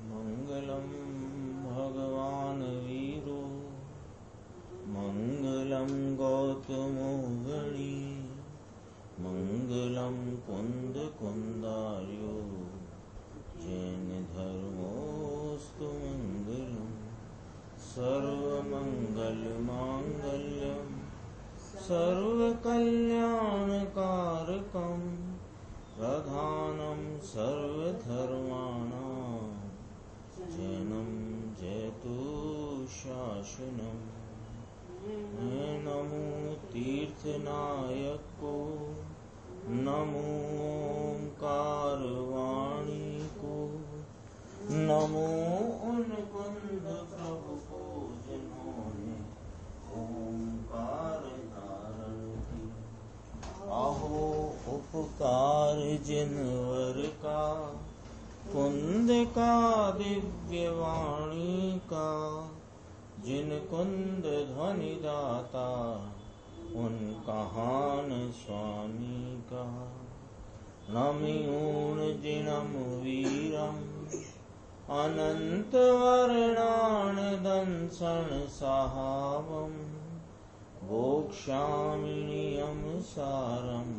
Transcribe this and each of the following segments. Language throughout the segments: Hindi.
मंगलम भगवान वीरो मंगलम गौतमो गणी मंगलम कुंद कुंदार्यो जैन धर्मोस्तु मंगलम सर्वमंगल मांगल्यम सर्वकल्याणकारकम प्रधानम सर्वधर्माणां जैनम जयतु शासनम। नमो तीर्थनायक को नमो ओंकारवाणी को नमो उन कुंद प्रभु को जिन्होंने ओंकार धारण की। आहो उपकार जिनवर का कुंद का दिव्य वाणी का जिन कुंद ध्वनि दाता उन कहान स्वामी का। नमिऊण जिनम वीरम अनंत वर्णान दंसन सहावम भोक्ष्यामिनियम सारम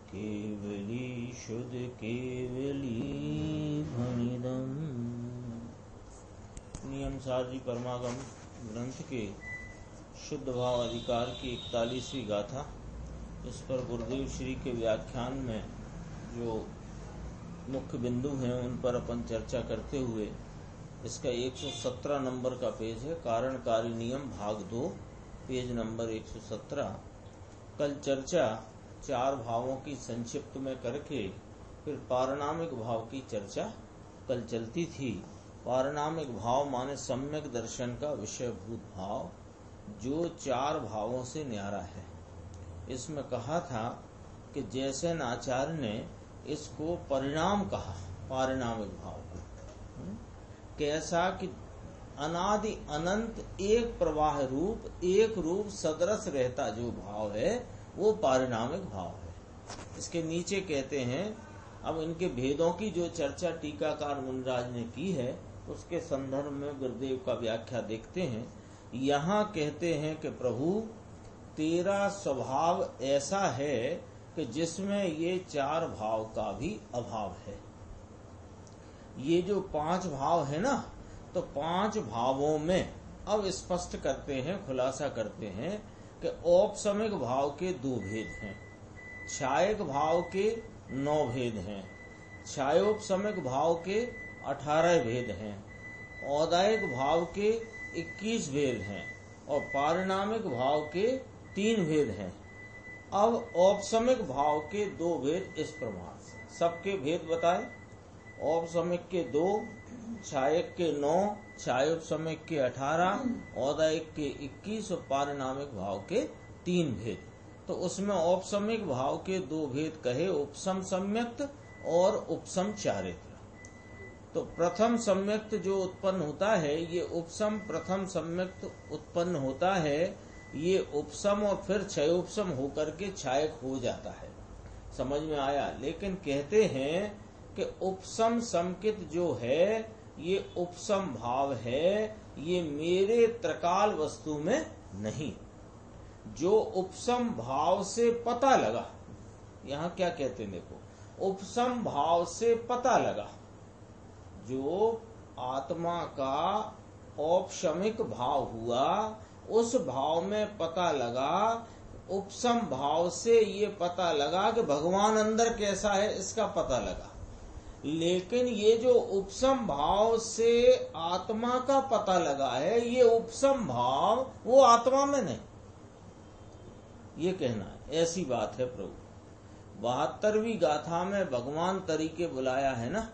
केवली शुद्ध केवली भणिदम। नियम सारजी परमागम ग्रंथ के शुद्ध भाव अधिकार की 41वीं गाथा। इस पर गुरुदेव श्री के व्याख्यान में जो मुख्य बिंदु हैं उन पर अपन चर्चा करते हुए इसका 117 नंबर का पेज है। कारणकारी नियम भाग 2 पेज नंबर 117। कल चर्चा 4 भावों की संक्षिप्त में करके फिर पारणामिक भाव की चर्चा कल चलती थी। पारणामिक भाव माने सम्यक दर्शन का विषयभूत भाव जो 4 भावों से न्यारा है। इसमें कहा था कि जैसे आचार्य ने इसको परिणाम कहा, पारिणामिक भाव को, कैसा कि अनादि अनंत एक प्रवाह रूप एक रूप सदरस रहता जो भाव है वो पारिणामिक भाव है। इसके नीचे कहते हैं, अब इनके भेदों की जो चर्चा टीकाकार मुनिराज ने की है उसके संदर्भ में गुरुदेव का व्याख्या देखते हैं। यहाँ कहते हैं कि प्रभु तेरा स्वभाव ऐसा है कि जिसमें ये 4 भाव का भी अभाव है। ये जो 5 भाव है ना, तो 5 भावों में अब स्पष्ट करते हैं, खुलासा करते हैं कि औपसमिक भाव के 2 भेद हैं, छायक भाव के 9 भेद हैं, छायोपसमिक भाव के 18 भेद हैं, औदायिक भाव के 21 भेद हैं और पारिणामिक भाव के 3 भेद हैं। अब औपसमिक भाव के 2 भेद इस प्रमाण से सबके भेद बताए। औपसमिक के 2, छायक के 9, छायोपसमिक के 18, औदायिक के 21 और पारिणामिक भाव के 3 भेद। तो उसमें औपसमिक भाव के 2 भेद कहे, उपसम सम्यक्त और उपसम चारित्र। तो प्रथम सम्यक्त जो उत्पन्न होता है ये उपसम प्रथम सम्यक्त उत्पन्न होता है, ये उपसम और फिर क्षयोपसम होकर के छायक हो जाता है। समझ में आया? लेकिन कहते हैं कि उपसम संकित जो है ये उपसम भाव है, ये मेरे त्रकाल वस्तु में नहीं। जो उपसम भाव से पता लगा, यहाँ क्या कहते हैं देखो, उपसम भाव से पता लगा, जो आत्मा का औपशमिक भाव हुआ उस भाव में पता लगा, उपसम भाव से ये पता लगा कि भगवान अंदर कैसा है इसका पता लगा। लेकिन ये जो उपसम भाव से आत्मा का पता लगा है, ये उपसम भाव वो आत्मा में नहीं, ये कहना है। ऐसी बात है प्रभु। 72वीं गाथा में भगवान तरीके बुलाया है ना,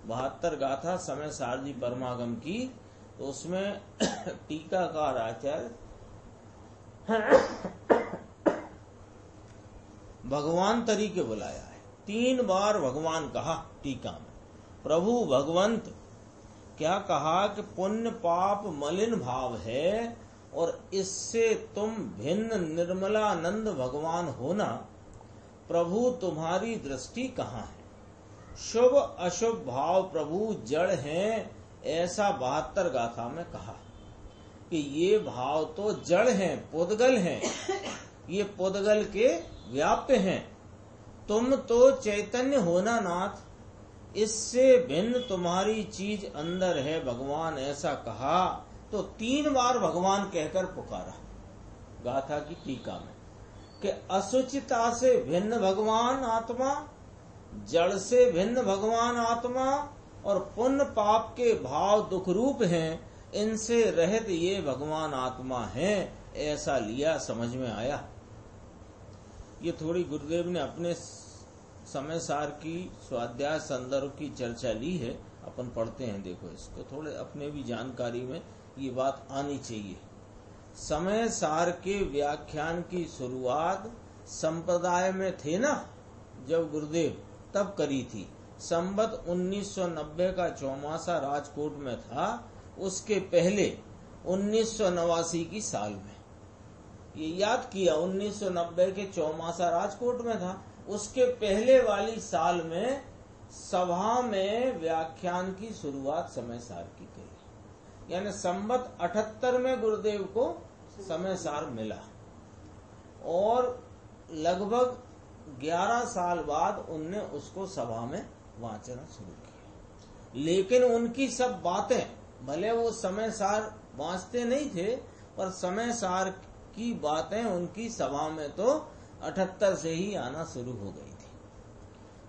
72 गाथा समय सारजी परमागम की, तो उसमें टीकाकार आचार्य भगवान तरीके बुलाया है। 3 बार भगवान कहा टीका में। प्रभु भगवंत क्या कहा कि पुण्य पाप मलिन भाव है और इससे तुम भिन्न निर्मलानंद भगवान होना। प्रभु तुम्हारी दृष्टि कहाँ है? शुभ अशुभ भाव प्रभु जड़ हैं, ऐसा 72 गाथा में कहा कि ये भाव तो जड़ हैं, पुद्गल हैं, ये पुद्गल के व्याप्य हैं। तुम तो चैतन्य होना नाथ, इससे भिन्न तुम्हारी चीज अंदर है भगवान, ऐसा कहा तो 3 बार भगवान कहकर पुकारा गाथा की टीका में कि असुचिता से भिन्न भगवान आत्मा, जड़ से भिन्न भगवान आत्मा, और पुण्य पाप के भाव दुख रूप हैं, इनसे रहित ये भगवान आत्मा है, ऐसा लिया समझ में आया। ये थोड़ी गुरुदेव ने अपने समय सार की स्वाध्याय संदर्भ की चर्चा ली है, अपन पढ़ते हैं। देखो इसको थोड़े अपने भी जानकारी में ये बात आनी चाहिए। समय सार के व्याख्यान की शुरुआत संप्रदाय में थे ना जब गुरुदेव, तब करी थी। संवत 1990 का चौमासा राजकोट में था, उसके पहले 1989 की साल में, ये याद किया 1990 के चौमासा राजकोट में था, उसके पहले वाली साल में सभा में व्याख्यान की शुरुआत समय सार की गई। यानी संवत 78 में गुरुदेव को समय सार मिला और लगभग 11 साल बाद उनने उसको सभा में वाचना शुरू किया। लेकिन उनकी सब बातें, भले वो समय सार वांचते नहीं थे, पर समय सार की बातें उनकी सभा में तो 78 से ही आना शुरू हो गई थी।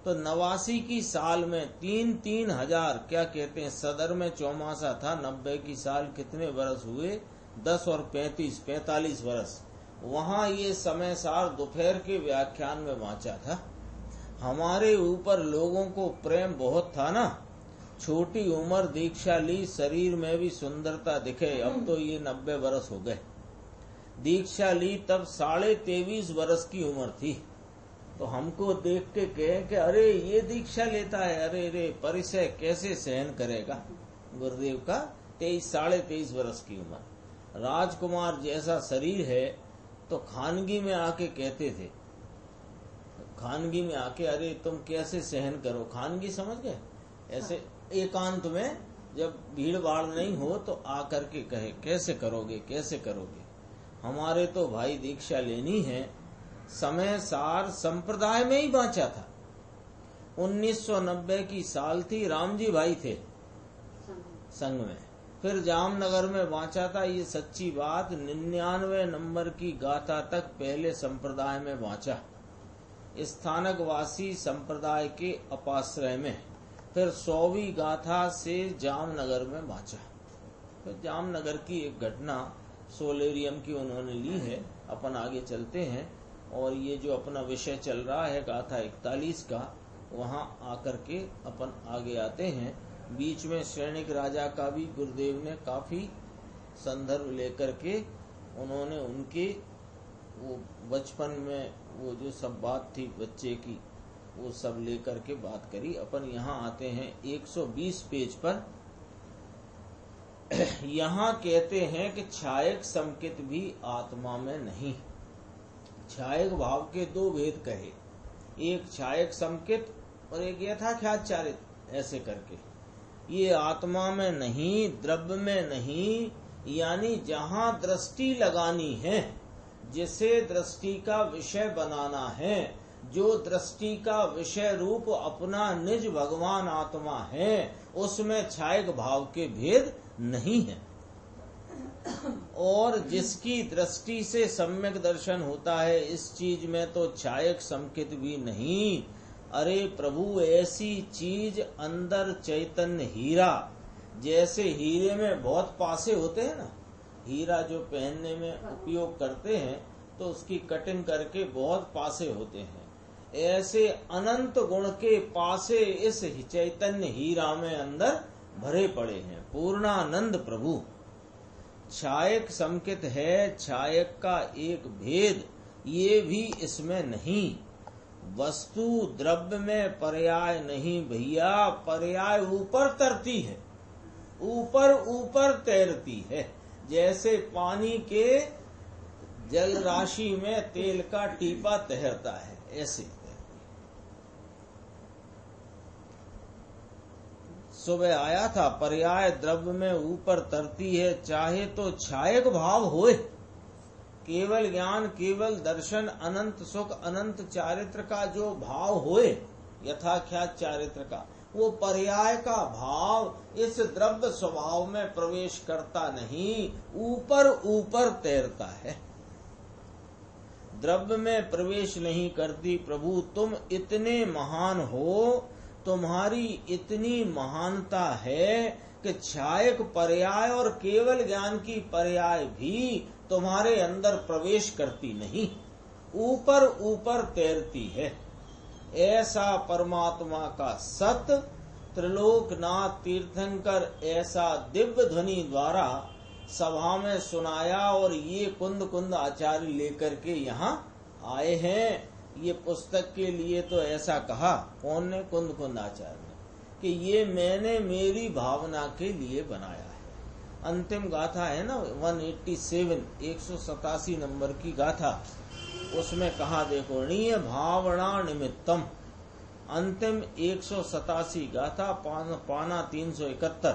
तो 89 की साल में 3-3 हजार, क्या कहते हैं, सदर में चौमासा था। 90 की साल कितने वर्ष हुए? 10 और 45 वर्ष। वहाँ ये समय सार दोपहर के व्याख्यान में वांचा था। हमारे ऊपर लोगों को प्रेम बहुत था ना, छोटी उम्र दीक्षा ली, शरीर में भी सुंदरता दिखे। अब तो ये 90 वर्ष हो गए। दीक्षा ली तब 23.5 वर्ष की उम्र थी। तो हमको देख के कहे कि अरे ये दीक्षा लेता है, अरे रे परिचय कैसे सहन करेगा। गुरुदेव का 23-23.5 वर्ष की उम्र, राजकुमार जैसा शरीर है। तो खानगी में आके कहते थे, खानगी में आके अरे तुम कैसे सहन करो। खानगी समझ गए? ऐसे एकांत में जब भीड़ भाड़ नहीं हो तो आकर के कहे कैसे करोगे, कैसे करोगे। हमारे तो भाई दीक्षा लेनी है। समय सार संप्रदाय में ही बांचा था। 1990 की साल थी, रामजी भाई थे संघ में, फिर जामनगर में बांचा था। ये सच्ची बात, 99 नंबर की गाथा तक पहले संप्रदाय में बांचा, स्थानक वासी संप्रदाय के अपाश्रय में। फिर 100वीं गाथा से जामनगर में बांचा। फिर जामनगर की एक घटना सोलेरियम की उन्होंने ली है। अपन आगे चलते हैं और ये जो अपना विषय चल रहा है गाथा 41 का, वहाँ आकर के अपन आगे आते हैं। बीच में सैनिक राजा का भी गुरुदेव ने काफी संदर्भ लेकर के उन्होंने उनके वो बचपन में वो जो सब बात थी बच्चे की, वो सब लेकर के बात करी। अपन यहाँ आते हैं 120 पेज पर। यहाँ कहते हैं कि छायक संकित भी आत्मा में नहीं। छायक भाव के 2 भेद कहे, एक छायक संकित और एक यथाख्याचारित, ऐसे करके। ये आत्मा में नहीं, द्रव्य में नहीं, यानी जहाँ दृष्टि लगानी है, जिसे दृष्टि का विषय बनाना है, जो दृष्टि का विषय रूप अपना निज भगवान आत्मा है, उसमें छायक भाव के भेद नहीं है। और जिसकी दृष्टि से सम्यक दर्शन होता है, इस चीज में तो छायक संकित भी नहीं। अरे प्रभु, ऐसी चीज अंदर चैतन्य हीरा, जैसे हीरे में बहुत पासे होते हैं ना, हीरा जो पहनने में उपयोग करते हैं तो उसकी कटिंग करके बहुत पासे होते हैं, ऐसे अनंत गुण के पासे इस चैतन्य हीरा में अंदर भरे पड़े हैं। पूर्णानंद प्रभु छायक संकित है, छायक का एक भेद ये भी इसमें नहीं। वस्तु द्रव्य में पर्याय नहीं भैया, पर्याय ऊपर तरती है, ऊपर ऊपर तैरती है। जैसे पानी के जल राशि में तेल का टीपा तैरता है, ऐसे। सुबह आया था। पर्याय द्रव्य में ऊपर तरती है, चाहे तो छायक भाव होए। केवल ज्ञान, केवल दर्शन, अनंत सुख, अनंत चारित्र का जो भाव होए, यथाख्यात चारित्र का, वो पर्याय का भाव इस द्रव्य स्वभाव में प्रवेश करता नहीं, ऊपर ऊपर तैरता है, द्रव्य में प्रवेश नहीं करती। प्रभु तुम इतने महान हो, तुम्हारी इतनी महानता है कि छायक पर्याय और केवल ज्ञान की पर्याय भी तुम्हारे अंदर प्रवेश करती नहीं, ऊपर ऊपर तैरती है। ऐसा परमात्मा का सत त्रिलोकनाथ तीर्थंकर ऐसा दिव्य ध्वनि द्वारा सभा में सुनाया, और ये कुंद कुंद आचार्य लेकर के यहाँ आए हैं। ये पुस्तक के लिए तो ऐसा कहा, कौन ने? कुंद कुंद आचार्य ने, कि ये मैंने मेरी भावना के लिए बनाया है। अंतिम गाथा है ना 187, 187 नंबर की गाथा, उसमें कहा देखो, णीय भावना निमित्तम, अंतिम 187 गाथा पाना 371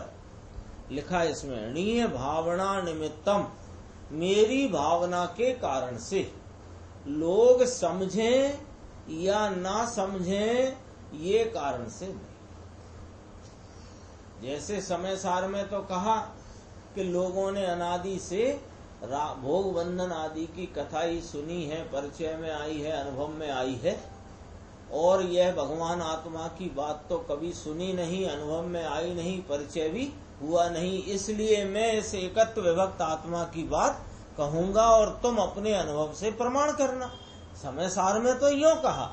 लिखा इसमें, णीय भावना निमित्तम, मेरी भावना के कारण से। लोग समझें या ना समझें, ये कारण से नहीं। जैसे समय सार में तो कहा कि लोगों ने अनादि से भोग बंधन आदि की कथा ही सुनी है, परिचय में आई है, अनुभव में आई है, और यह भगवान आत्मा की बात तो कभी सुनी नहीं, अनुभव में आई नहीं, परिचय भी हुआ नहीं। इसलिए मैं इस एकत्व विभक्त आत्मा की बात कहूंगा और तुम अपने अनुभव से प्रमाण करना। समय सार में तो यूं कहा,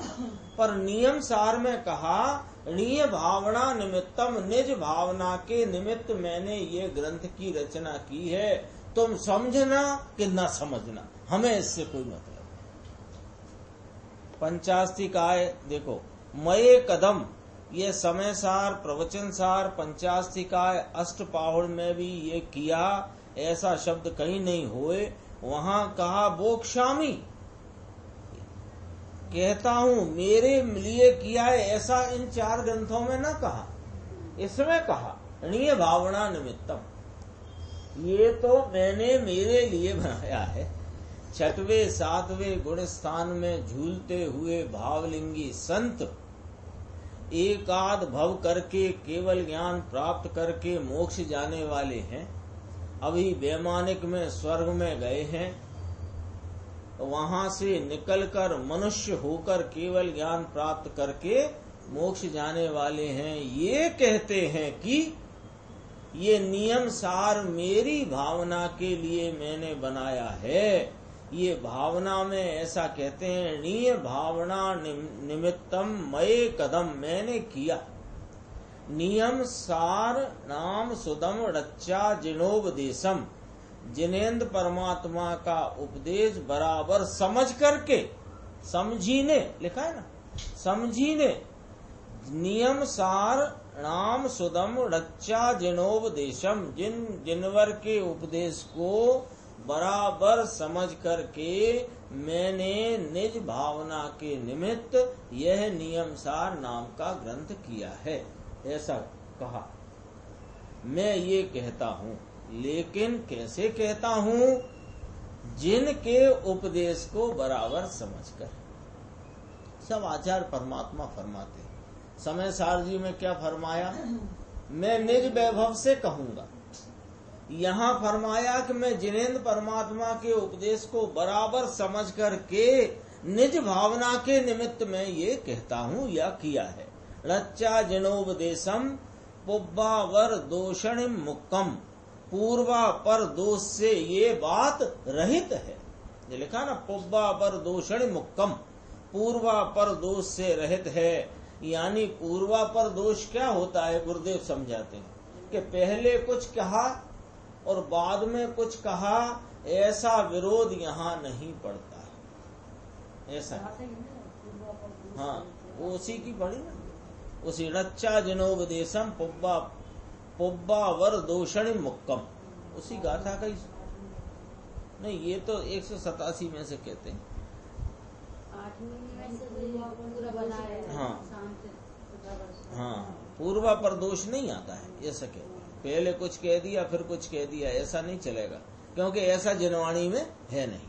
पर नियम सार में कहा, णीय भावना निमित्तम, निज भावना के निमित्त मैंने ये ग्रंथ की रचना की है। तुम समझना कि न समझना, हमें इससे कोई मतलब नहीं। पंचास्तिकाय देखो, मये कदम, ये समय सार, प्रवचन सार, पंचास्तिकाय, अष्टपाहुड़ में भी ये किया, ऐसा शब्द कहीं नहीं होए। वहां कहा बोक्ष्यामि, कहता हूं, मेरे लिए किया है, ऐसा इन 4 ग्रंथों में न कहा। इसमें कहा णीय भावना निमित्तम, ये तो मैंने मेरे लिए बनाया है। 6वें 7वें गुण स्थान में झूलते हुए भावलिंगी संत एकाद भव करके केवल ज्ञान प्राप्त करके मोक्ष जाने वाले हैं। अभी वैमानिक में स्वर्ग में गए हैं, वहां से निकलकर मनुष्य होकर केवल ज्ञान प्राप्त करके मोक्ष जाने वाले हैं। ये कहते हैं कि ये नियम सार मेरी भावना के लिए मैंने बनाया है। ये भावना में ऐसा कहते हैं, णीय भावना निमित्तम मये कदम, मैंने किया। नियम सार नाम सुदम रच्चा जिनोपदेशम, जिनेन्द्र परमात्मा का उपदेश बराबर समझ करके, समझी ने लिखा है ना, समझी ने, नियम सार नाम सुदम रच्चा जिनोपदेशम, जिनवर के उपदेश को बराबर समझ करके मैंने निज भावना के निमित्त यह नियम सार नाम का ग्रंथ किया है, ऐसा कहा। मैं ये कहता हूँ, लेकिन कैसे कहता हूँ? जिनके उपदेश को बराबर समझकर। सब आचार्य परमात्मा फरमाते। समय सार जी में क्या फरमाया? मैं निज वैभव से कहूंगा। यहाँ फरमाया कि मैं जिनेन्द्र परमात्मा के उपदेश को बराबर समझ करके निज भावना के निमित्त मैं ये कहता हूँ या किया है। रच्चा जिनोपदेशम पुब्बावर दोषणिम मुक्कम, पूर्वा पर दोष से ये बात रहित है। ये लिखा ना, पुब्बा पर दोषणि मुक्कम, पूर्वा पर दोष से रहित है। यानी पूर्वा पर दोष क्या होता है? गुरुदेव समझाते हैं कि पहले कुछ कहा और बाद में कुछ कहा, ऐसा विरोध यहाँ नहीं पड़ता है। ऐसा हाँ, वो उसी की पड़ी ना, उसी रच्चा जिनोपदेशम पुब्बा वर दोषणि मुक्कम, उसी गाथा का ही नहीं। ये तो 187 में से कहते हैं। हाँ हाँ, पूर्वा पर दोष नहीं आता है, ऐसा कहते हैं। पहले कुछ कह दिया फिर कुछ कह दिया, ऐसा नहीं चलेगा, क्योंकि ऐसा जिनवाणी में है नहीं।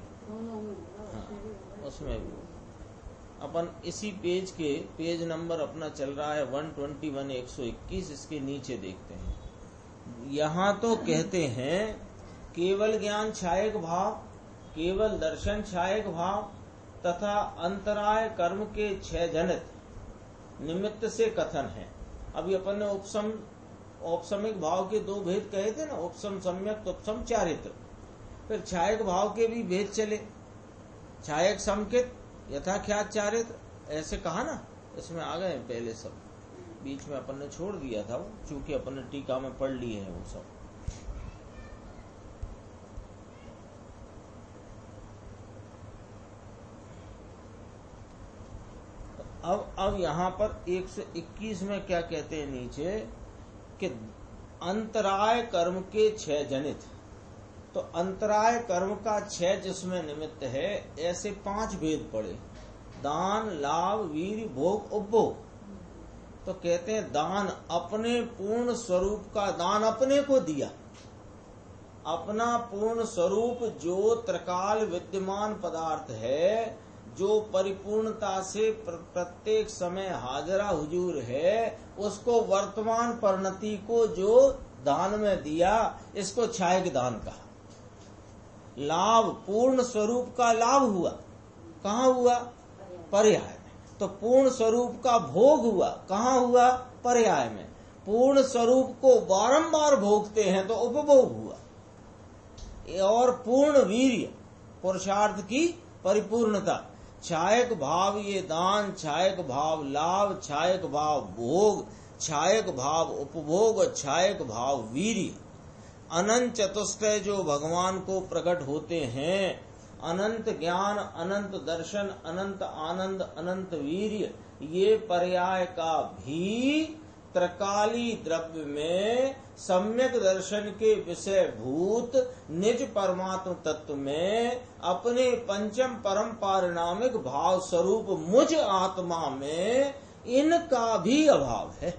हाँ, उसमें भी अपन इसी पेज के पेज नंबर अपना चल रहा है 121 121, इसके नीचे देखते हैं। यहाँ तो कहते हैं केवल ज्ञान छायक भाव, केवल दर्शन छायक भाव तथा अंतराय कर्म के 6 जनित निमित्त से कथन है। अभी अपन ने औपसमिक भाव के 2 भेद कहे थे ना, उपसम सम्यक उपसम चारित्र। फिर छायक भाव के भी भेद चले, छायक समकित यथाख्यात चारित्र, ऐसे कहा ना। इसमें आ गए पहले सब, बीच में अपन ने छोड़ दिया था वो, चूंकि अपन ने टीका में पढ़ लिए हैं वो सब। अब यहाँ पर 121 में क्या कहते हैं नीचे कि अंतराय कर्म के 6 जनित। तो अंतराय कर्म का 6 जिसमें निमित्त है, ऐसे 5 भेद पड़े, दान, लाभ, वीर, भोग, उपभोग। तो कहते हैं दान, अपने पूर्ण स्वरूप का दान अपने को दिया, अपना पूर्ण स्वरूप जो त्रिकाल विद्यमान पदार्थ है, जो परिपूर्णता से प्रत्येक समय हाजरा हुजूर है, उसको वर्तमान परिणति को जो दान में दिया, इसको छायक दान कहा। लाभ, पूर्ण स्वरूप का लाभ हुआ, कहाँ हुआ? पर्याय में। तो पूर्ण स्वरूप का भोग हुआ, कहाँ हुआ? पर्याय में। पूर्ण स्वरूप को बारंबार भोगते हैं तो उपभोग हुआ। और पूर्ण वीर्य, पुरुषार्थ की परिपूर्णता, छायक भाव ये दान, छायक भाव लाभ, छायक भाव भोग, छायक भाव उपभोग और छायक भाव वीर्य। अनंत चतुष्टय जो भगवान को प्रकट होते हैं, अनंत ज्ञान, अनंत दर्शन, अनंत आनंद, अनंत वीर्य, ये पर्याय का भी त्रिकाली द्रव्य में सम्यक दर्शन के विषय भूत निज परमात्म तत्व में अपने पंचम परम पारिणामिक भाव स्वरूप मुझ आत्मा में इनका भी अभाव है।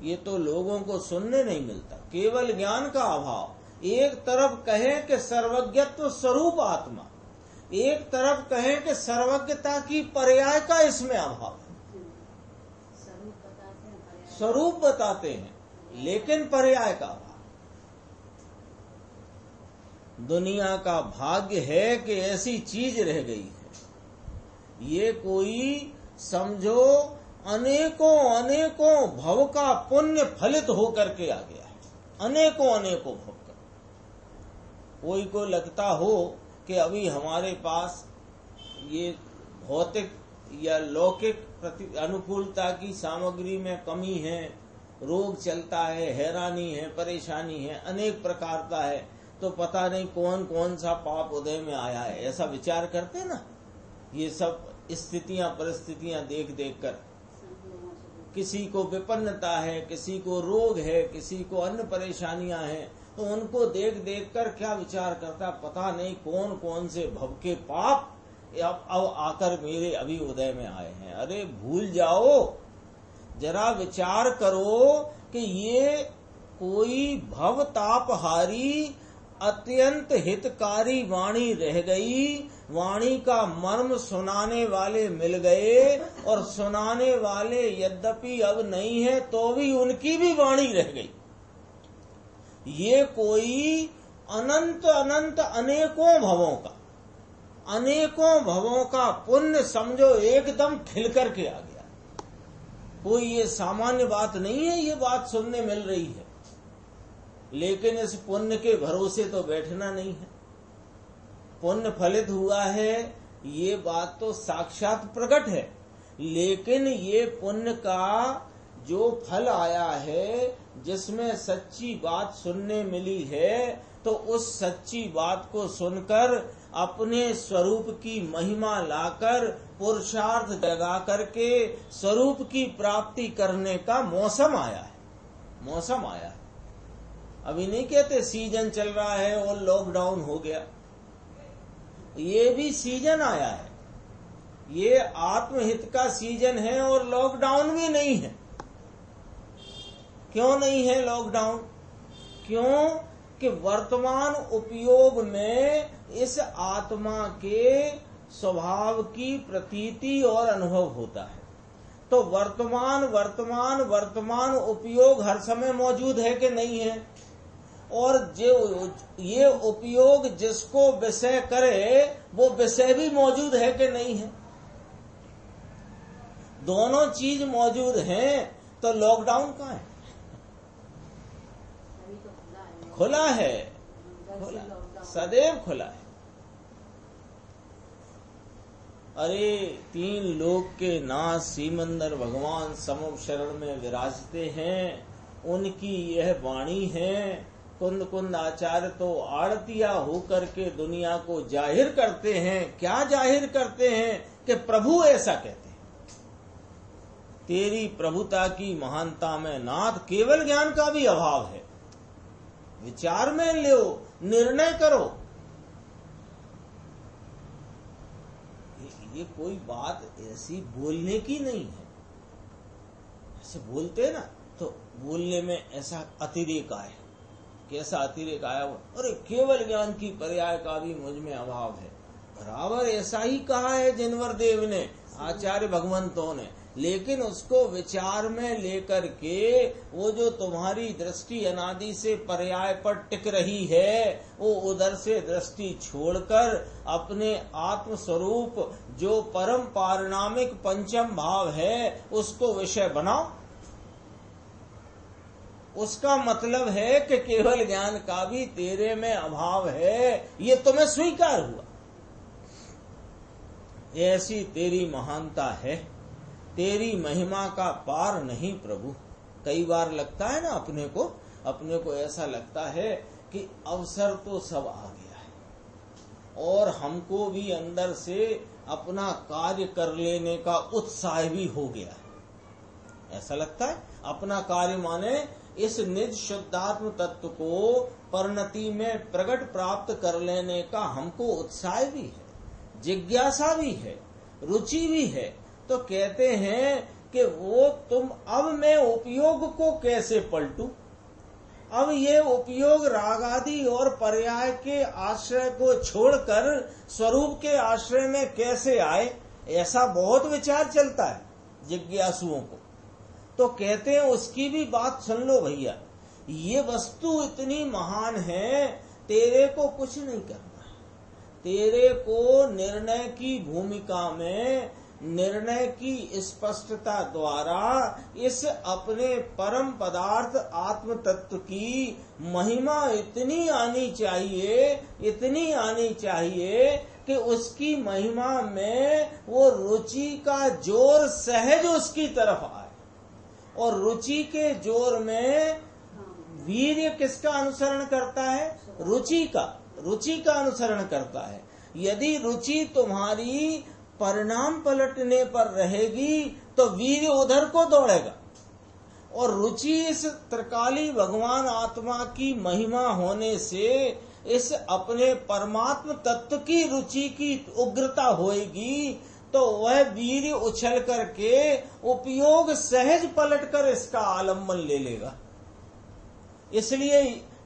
ये तो लोगों को सुनने नहीं मिलता, केवल ज्ञान का अभाव। एक तरफ कहें कि सर्वज्ञत्व स्वरूप आत्मा, एक तरफ कहें कि सर्वज्ञता की पर्याय का इसमें अभाव है। स्वरूप बताते हैं लेकिन पर्याय का अभाव। दुनिया का भाग्य है कि ऐसी चीज रह गई है। ये कोई समझो अनेकों अनेकों भव का पुण्य फलित होकर के आ गया है, अनेकों अनेकों भव का। कोई को लगता हो कि अभी हमारे पास ये भौतिक या लौकिक अनुकूलता की सामग्री में कमी है, रोग चलता है, हैरानी है, परेशानी है, अनेक प्रकार का है, तो पता नहीं कौन कौन सा पाप उदय में आया है, ऐसा विचार करते ना। ये सब स्थितियां परिस्थितियां देख देख कर, किसी को विपन्नता है, किसी को रोग है, किसी को अन्य परेशानियां हैं, तो उनको देख देख कर क्या विचार करता, पता नहीं कौन कौन से भव के पाप अब आकर मेरे अभी उदय में आए हैं। अरे भूल जाओ, जरा विचार करो कि ये कोई भव तापहारी अत्यंत हितकारी वाणी रह गई, वाणी का मर्म सुनाने वाले मिल गए, और सुनाने वाले यद्यपि अब नहीं है तो भी उनकी भी वाणी रह गई। ये कोई अनंत अनंत अनेकों भवों का पुण्य समझो एकदम खिल करके आ गया। कोई ये सामान्य बात नहीं है, ये बात सुनने मिल रही है, लेकिन इस पुण्य के भरोसे तो बैठना नहीं है। पुण्य फलित हुआ है ये बात तो साक्षात प्रकट है, लेकिन ये पुण्य का जो फल आया है, जिसमें सच्ची बात सुनने मिली है, तो उस सच्ची बात को सुनकर अपने स्वरूप की महिमा लाकर पुरुषार्थ जगा करके स्वरूप की प्राप्ति करने का मौसम आया है। अभी नहीं कहते सीजन चल रहा है और लॉकडाउन हो गया, ये भी सीजन आया है। ये आत्महित का सीजन है और लॉकडाउन भी नहीं है। क्यों नहीं है लॉकडाउन? क्यों कि वर्तमान उपयोग में इस आत्मा के स्वभाव की प्रतीति और अनुभव होता है। तो वर्तमान वर्तमान वर्तमान उपयोग हर समय मौजूद है कि नहीं है? और जो ये उपयोग जिसको विषय करे वो विषय भी मौजूद है कि नहीं है? दोनों चीज मौजूद हैं, तो लॉकडाउन कहाँ है? खुला है, खुला, सदैव खुला है। अरे 3 लोक के नाथ सीमंदर भगवान समूह शरण में विराजते हैं, उनकी यह वाणी है। कुंद कुंद आचार्य तो आड़तिया होकर के दुनिया को जाहिर करते हैं। क्या जाहिर करते हैं? कि प्रभु ऐसा कहते हैं, तेरी प्रभुता की महानता में नाथ केवल ज्ञान का भी अभाव है। विचार में लो, निर्णय करो। ये कोई बात ऐसी बोलने की नहीं है। ऐसे बोलते ना तो बोलने में ऐसा अतिरेक आए। कैसा अतिरेक आया? अरे केवल ज्ञान की पर्याय का भी मुझ में अभाव है। बराबर ऐसा ही कहा है जिनवर देव ने, आचार्य भगवंतों ने। लेकिन उसको विचार में लेकर के वो जो तुम्हारी दृष्टि अनादि से पर्याय पर टिक रही है, वो उधर से दृष्टि छोड़कर अपने आत्म स्वरूप जो परम पारिणामिक पंचम भाव है उसको विषय बनाओ। उसका मतलब है कि केवल ज्ञान का भी तेरे में अभाव है, ये तुम्हें स्वीकार हुआ। ऐसी तेरी महानता है, तेरी महिमा का पार नहीं प्रभु। कई बार लगता है ना अपने को ऐसा लगता है कि अवसर तो सब आ गया है और हमको भी अंदर से अपना कार्य कर लेने का उत्साह भी हो गया है। ऐसा लगता है अपना कार्य माने इस निज शुद्धात्म तत्व को परिणति में प्रकट प्राप्त कर लेने का हमको उत्साह भी है, जिज्ञासा भी है, रुचि भी है। तो कहते हैं कि वो तुम अब मैं उपयोग को कैसे पलटूं? अब ये उपयोग राग आदि और पर्याय के आश्रय को छोड़कर स्वरूप के आश्रय में कैसे आए? ऐसा बहुत विचार चलता है जिज्ञासुओं को। तो कहते हैं उसकी भी बात सुन लो भैया, ये वस्तु इतनी महान है, तेरे को कुछ नहीं करना है। तेरे को निर्णय की भूमिका में निर्णय की स्पष्टता द्वारा इस अपने परम पदार्थ आत्म तत्व की महिमा इतनी आनी चाहिए कि उसकी महिमा में वो रुचि का जोर सहज उसकी तरफ आए। और रुचि के जोर में वीर्य किसका अनुसरण करता है? रुचि का अनुसरण करता है। यदि रुचि तुम्हारी परिणाम पलटने पर रहेगी तो वीर्य उधर को दौड़ेगा। और रुचि इस त्रिकाली भगवान आत्मा की महिमा होने से इस अपने परमात्म तत्व की रुचि की उग्रता होएगी, तो वह वीर्य उछल करके उपयोग सहज पलटकर इसका आलम्बन ले लेगा। इसलिए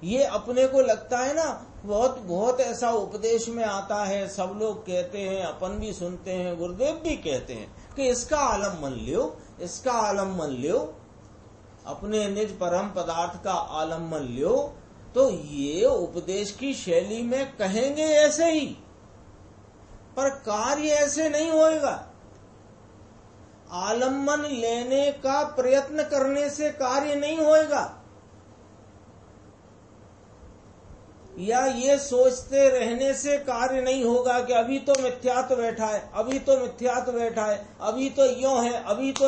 ये अपने को लगता है ना, बहुत ऐसा उपदेश में आता है, सब लोग कहते हैं, अपन भी सुनते हैं, गुरुदेव भी कहते हैं कि इसका आलम्बन लो, अपने निज परम पदार्थ का आलम्बन लो। तो ये उपदेश की शैली में कहेंगे ऐसे ही, पर कार्य ऐसे नहीं होएगा। आलम्बन लेने का प्रयत्न करने से कार्य नहीं होएगा, या ये सोचते रहने से कार्य नहीं होगा कि अभी तो मिथ्यात्व बैठा है, अभी तो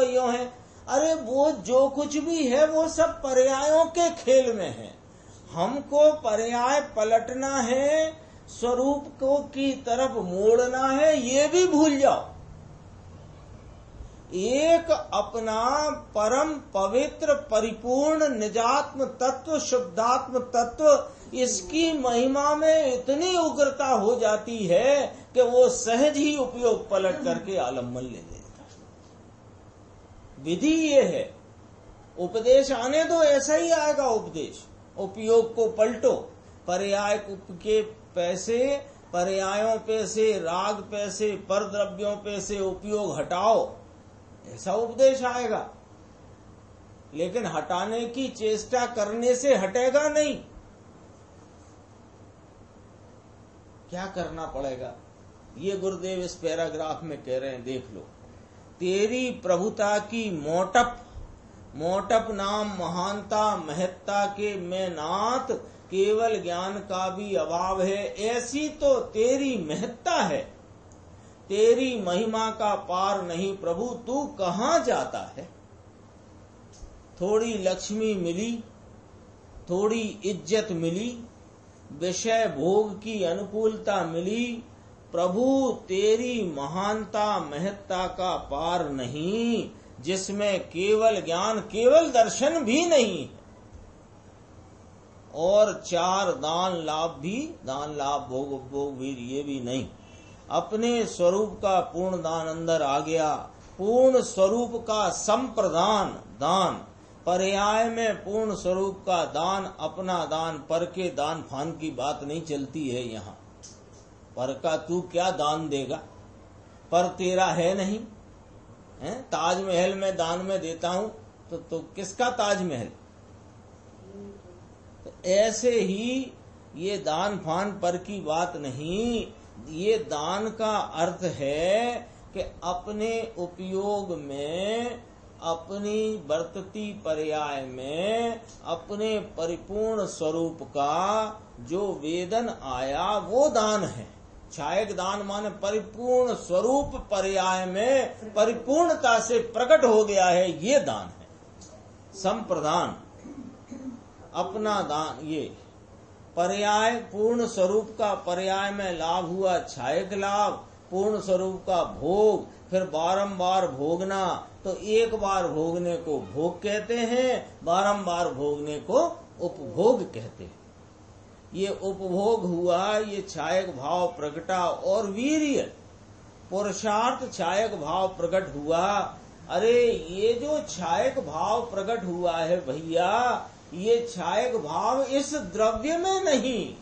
यों है। अरे वो जो कुछ भी है वो सब पर्यायों के खेल में है। हमको पर्याय पलटना है, स्वरूप को की तरफ मोड़ना है, ये भी भूल जाओ। एक अपना परम पवित्र परिपूर्ण निजात्म तत्व, शुद्धात्म तत्व, इसकी महिमा में इतनी उग्रता हो जाती है कि वो सहज ही उपयोग पलट करके आलम्बन ले लेता है। विधि ये है, उपदेश आने दो, ऐसा ही आएगा उपदेश। उपयोग को पलटो, पर्याय के पैसे, पर्यायों पे से, राग पे से, परद्रव्यों पे से उपयोग हटाओ, ऐसा उपदेश आएगा। लेकिन हटाने की चेष्टा करने से हटेगा नहीं। क्या करना पड़ेगा, ये गुरुदेव इस पैराग्राफ में कह रहे हैं, देख लो। तेरी प्रभुता की मोटप, मोटप नाम महानता महत्ता के में नाथ, केवल ज्ञान का भी अभाव है। ऐसी तो तेरी महत्ता है, तेरी महिमा का पार नहीं प्रभु, तू कहाँ जाता है। थोड़ी लक्ष्मी मिली, थोड़ी इज्जत मिली, विषय भोग की अनुकूलता मिली, प्रभु तेरी महानता महत्ता का पार नहीं, जिसमें केवल ज्ञान केवल दर्शन भी नहीं है, और चार दान लाभ भी, दान लाभ भोग उपभोग भी, ये भी नहीं। अपने स्वरूप का पूर्ण दान अंदर आ गया। पूर्ण स्वरूप का संप्रदान दान, पर्याय में पूर्ण स्वरूप का दान, अपना दान, पर के दान फान की बात नहीं चलती है यहाँ। पर का तू क्या दान देगा, पर तेरा है नहीं है। ताजमहल में दान में देता हूं तो किसका ताजमहल। तो ऐसे ही ये दान फान पर की बात नहीं। ये दान का अर्थ है कि अपने उपयोग में, अपनी वर्तती पर्याय में, अपने परिपूर्ण स्वरूप का जो वेदन आया वो दान है। छायक दान माने परिपूर्ण स्वरूप पर्याय में परिपूर्णता से प्रकट हो गया है, ये दान है। संप्रदान, अपना दान, ये पर्याय पूर्ण स्वरूप का पर्याय में लाभ हुआ छायक लाभ, पूर्ण स्वरूप का भोग, फिर बारंबार भोगना, तो एक बार भोगने को भोग कहते हैं, बारंबार भोगने को उपभोग कहते हैं। ये उपभोग हुआ, ये छायक भाव प्रगटा, और वीर्य पुरुषार्थ छायक भाव प्रकट हुआ। अरे ये जो छायक भाव प्रकट हुआ है भैया, ये छायक भाव इस द्रव्य में नहीं।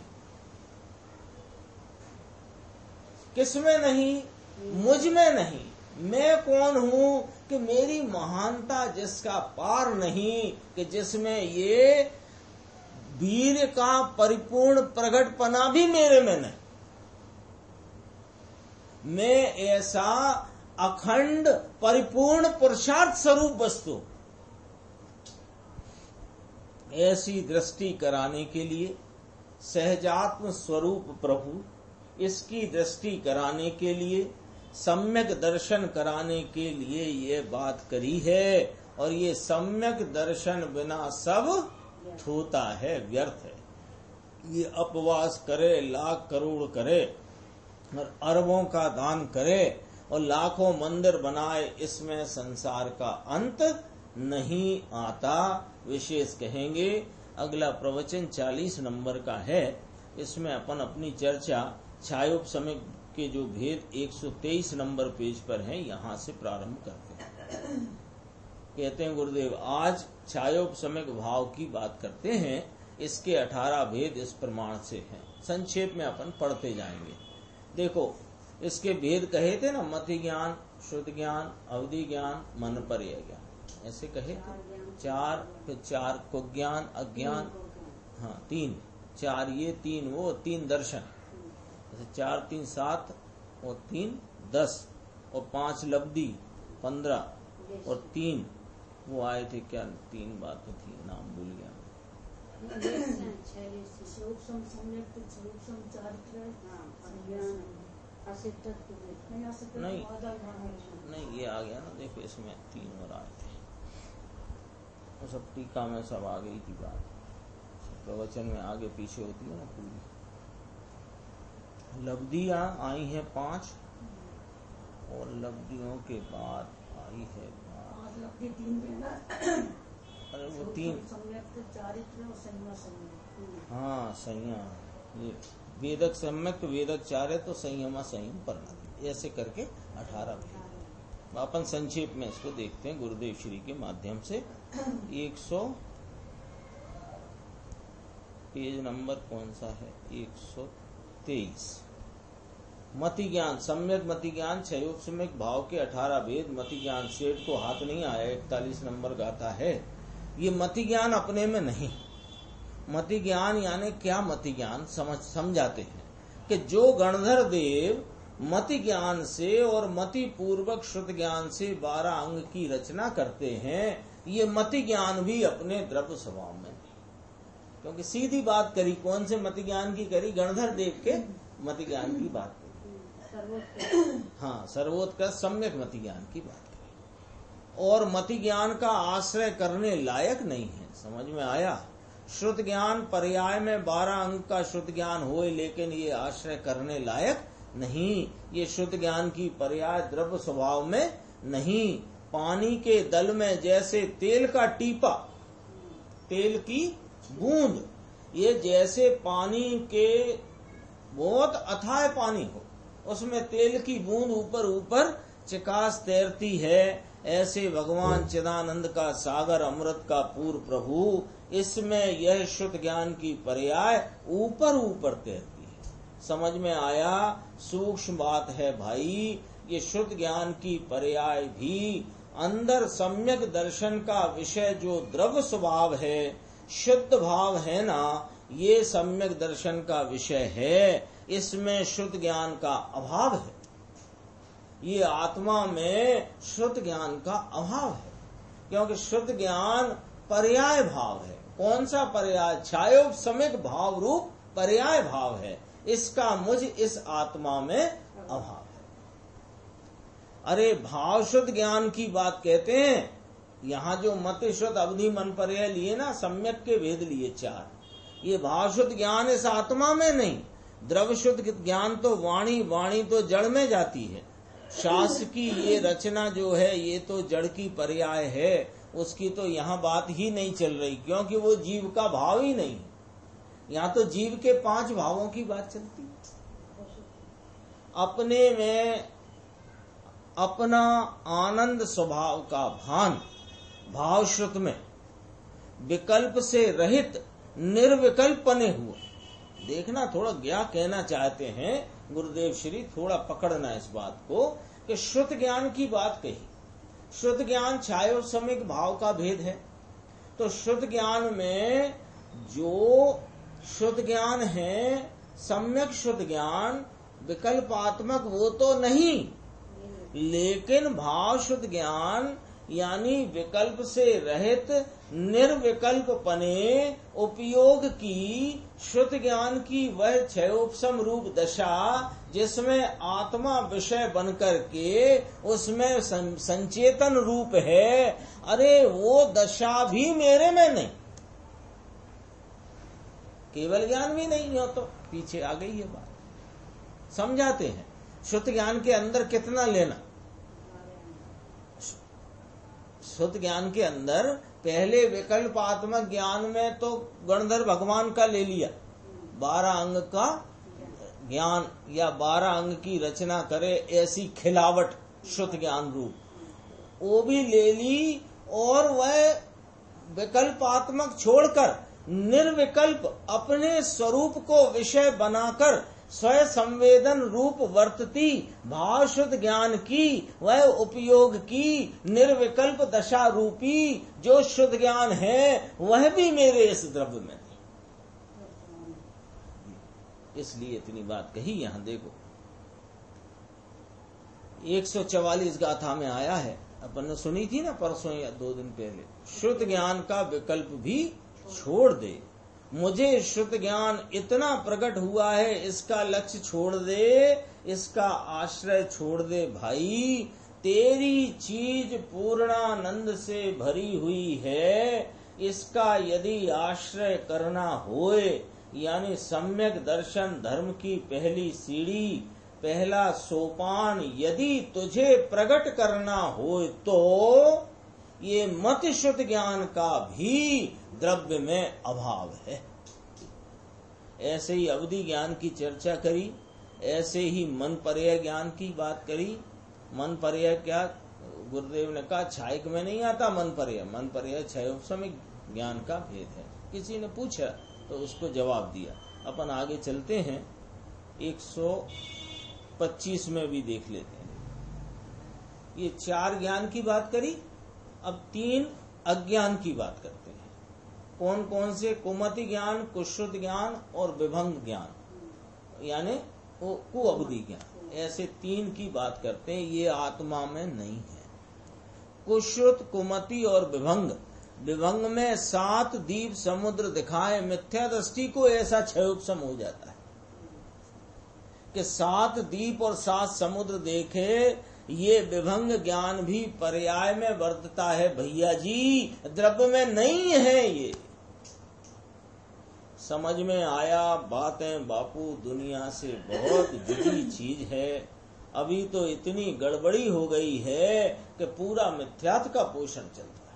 किसमें नहीं, मुझ में नहीं। मैं कौन हूं कि मेरी महानता जिसका पार नहीं, कि जिसमें ये वीर का परिपूर्ण प्रकटपना भी मेरे में नहीं। मैं ऐसा अखंड परिपूर्ण पुरुषार्थ स्वरूप वस्तु, ऐसी दृष्टि कराने के लिए सहजात्म स्वरूप प्रभु, इसकी दृष्टि कराने के लिए, सम्यक दर्शन कराने के लिए ये बात करी है। और ये सम्यक दर्शन बिना सब छूता है, व्यर्थ है। ये अपवास करे, लाख करोड़ करे और अरबों का दान करे और लाखों मंदिर बनाए, इसमें संसार का अंत नहीं आता। विशेष कहेंगे। अगला प्रवचन 40 नंबर का है। इसमें अपन अपनी चर्चा छायोपशमिक के जो भेद 123 नंबर पेज पर हैं, यहाँ से प्रारंभ करते हैं। कहते हैं गुरुदेव, आज छायोपशमिक भाव की बात करते हैं। इसके 18 भेद इस प्रमाण से हैं। संक्षेप में अपन पढ़ते जाएंगे। देखो, इसके भेद कहे थे ना, मति ज्ञान, शुद्ध ज्ञान, अवधि ज्ञान, मन पर्य ज्ञान, ऐसे कहे थे। 4, फिर 4 को ज्ञान, अज्ञान, हाँ 3, 4 ये, 3 वो, 3 दर्शन, 4 3 7 और 3 10 और 5 लब्धि 15 और 3 वो आए थे, क्या 3 बातें थी, नाम भूल गया। नहीं ये आ गया ना, देखो इसमें 3 और आए थे, वो सब टीका में सब आ गई थी बात। प्रवचन में आगे पीछे होती है ना पूरी। लब्धियां आई है 5 और लब्धियों के बाद आई है 5। अरे वो 3, हाँ संयम, ये वेदक सम्यक वेदक चार्य तो संयमा संयम पढ़ना, ऐसे करके 18 भेद। अपन संक्षेप में इसको देखते हैं गुरुदेव श्री के माध्यम से। 100 पेज नंबर कौन सा है? 123। मति ज्ञान, सम्यक मति ज्ञान, क्षयोपशमिक भाव के 18 भेद। मति ज्ञान सेठ को हाथ नहीं आया, 41 नंबर गाथा है। ये मति ज्ञान अपने में नहीं। मति ज्ञान यानी क्या? मति ज्ञान समझाते हैं कि जो गणधर देव मति ज्ञान से और मति पूर्वक श्रुत ज्ञान से 12 अंग की रचना करते हैं, ये मति ज्ञान भी अपने द्रव्य स्वभाव में नहीं। क्योंकि सीधी बात करी, कौन से मति ज्ञान की करी? गणधर देव के मति ज्ञान की बात करी। हाँ, सर्वोत्कृष्ट सम्यक मति ज्ञान की बात करी। और मति ज्ञान का आश्रय करने लायक नहीं है। समझ में आया? श्रुत ज्ञान पर्याय में 12 अंग का श्रुत ज्ञान होए, लेकिन ये आश्रय करने लायक नहीं। ये शुद्ध ज्ञान की पर्याय द्रव्य स्वभाव में नहीं। पानी के दल में जैसे तेल का टीपा, तेल की बूंद, ये जैसे पानी के बहुत अथाह पानी हो, उसमें तेल की बूंद ऊपर ऊपर चिकास तैरती है, ऐसे भगवान चिदानंद का सागर अमृत का पूर्ण प्रभु, इसमें यह शुद्ध ज्ञान की पर्याय ऊपर ऊपर तैरती है। समझ में आया? सूक्ष्म बात है भाई। ये शुद्ध ज्ञान की पर्याय भी अंदर सम्यक दर्शन का विषय जो द्रव्य स्वभाव है, शुद्ध भाव है ना, ये सम्यक दर्शन का विषय है। इसमें शुद्ध ज्ञान का अभाव है। ये आत्मा में शुद्ध ज्ञान का अभाव है, क्योंकि शुद्ध ज्ञान पर्याय भाव है। कौन सा पर्याय? छायोपशमिक भाव रूप पर्याय भाव है। इसका मुझ इस आत्मा में अभाव है। अरे भाव शुद्ध ज्ञान की बात कहते हैं। यहाँ जो मत शुद्ध अवधि मन पर्याय लिए ना, सम्यक के भेद लिए 4, ये भाव शुद्ध ज्ञान इस आत्मा में नहीं। द्रव्य शुद्ध ज्ञान तो वाणी, वाणी तो जड़ में जाती है। शास्त्र की ये रचना जो है, ये तो जड़ की पर्याय है। उसकी तो यहाँ बात ही नहीं चल रही, क्योंकि वो जीव का भाव ही नहीं है। यहाँ तो जीव के 5 भावों की बात चलती है। अपने में अपना आनंद स्वभाव का भान, भाव श्रुत में विकल्प से रहित निर्विकल्प बने हुए। देखना, थोड़ा क्या कहना चाहते हैं गुरुदेव श्री, थोड़ा पकड़ना इस बात को कि श्रुत ज्ञान की बात कही। श्रुत ज्ञान छायोपशमिक भाव का भेद है। तो श्रुत ज्ञान में जो शुद्ध ज्ञान है, सम्यक शुद्ध ज्ञान विकल्पात्मक वो तो नहीं, लेकिन भाव शुद्ध ज्ञान यानी विकल्प से रहित निर्विकल्प पने उपयोग की शुद्ध ज्ञान की वह क्षयोपशम रूप दशा, जिसमें आत्मा विषय बनकर के उसमें संचेतन रूप है। अरे वो दशा भी मेरे में नहीं। केवल ज्ञान भी नहीं हो तो पीछे आ गई ये बात। समझाते हैं शुद्ध ज्ञान के अंदर कितना लेना। शुद्ध ज्ञान के अंदर पहले विकल्पात्मक ज्ञान में तो गणधर भगवान का ले लिया, 12 अंग का ज्ञान या 12 अंग की रचना करे ऐसी खिलावट शुद्ध ज्ञान रूप, वो भी ले ली। और वह विकल्पात्मक छोड़कर निर्विकल्प अपने स्वरूप को विषय बनाकर स्वयं संवेदन रूप वर्तती भाव शुद्ध ज्ञान की वह उपयोग की निर्विकल्प दशा रूपी जो शुद्ध ज्ञान है, वह भी मेरे इस द्रव्य में नहीं। इसलिए इतनी बात कही। यहां देखो 144 गाथा में आया है, अपन ने सुनी थी ना परसों या 2 दिन पहले। शुद्ध ज्ञान का विकल्प भी छोड़ दे, मुझे शुद्ध ज्ञान इतना प्रकट हुआ है, इसका लक्ष्य छोड़ दे, इसका आश्रय छोड़ दे भाई। तेरी चीज पूर्णानंद से भरी हुई है, इसका यदि आश्रय करना होए, यानी सम्यक दर्शन धर्म की पहली सीढ़ी, पहला सोपान यदि तुझे प्रकट करना हो, तो ये मत शुद्ध ज्ञान का भी द्रव्य में अभाव है। ऐसे ही अवधि ज्ञान की चर्चा करी, ऐसे ही मन पर्याय ज्ञान की बात करी। मन पर्याय क्या? गुरुदेव ने कहा छायक में नहीं आता मन पर यह क्षयोपशमिक ज्ञान का भेद है। किसी ने पूछा तो उसको जवाब दिया। अपन आगे चलते हैं, 125 में भी देख लेते हैं। ये 4 ज्ञान की बात करी, अब 3 अज्ञान की बात करते हैं। कौन कौन से? कुमति ज्ञान, कुश्रुत ज्ञान और विभंग ज्ञान, यानी वो कुअवधि ज्ञान। ऐसे 3 की बात करते हैं। ये आत्मा में नहीं है। कुश्रुत, कुमति और विभंग। विभंग में 7 द्वीप समुद्र दिखाए, मिथ्या दृष्टि को ऐसा क्षयोपशम हो जाता है कि 7 द्वीप और 7 समुद्र देखे। ये विभंग ज्ञान भी पर्याय में वर्तता है भैया जी, द्रव्य में नहीं है। ये समझ में आया? बातें बापू दुनिया से बहुत जुड़ी चीज है। अभी तो इतनी गड़बड़ी हो गई है कि पूरा मिथ्यात्व का पोषण चलता है।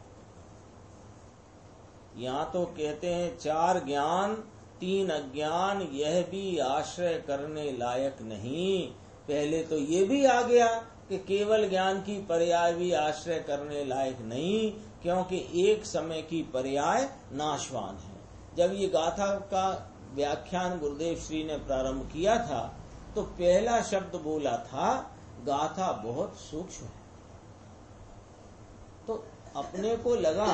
यहाँ तो कहते हैं 4 ज्ञान 3 अज्ञान, यह भी आश्रय करने लायक नहीं। पहले तो ये भी आ गया कि केवल ज्ञान की पर्याय भी आश्रय करने लायक नहीं, क्योंकि एक समय की पर्याय नाशवान है। जब ये गाथा का व्याख्यान गुरुदेव श्री ने प्रारंभ किया था तो पहला शब्द बोला था गाथा बहुत सूक्ष्म है। तो अपने को लगा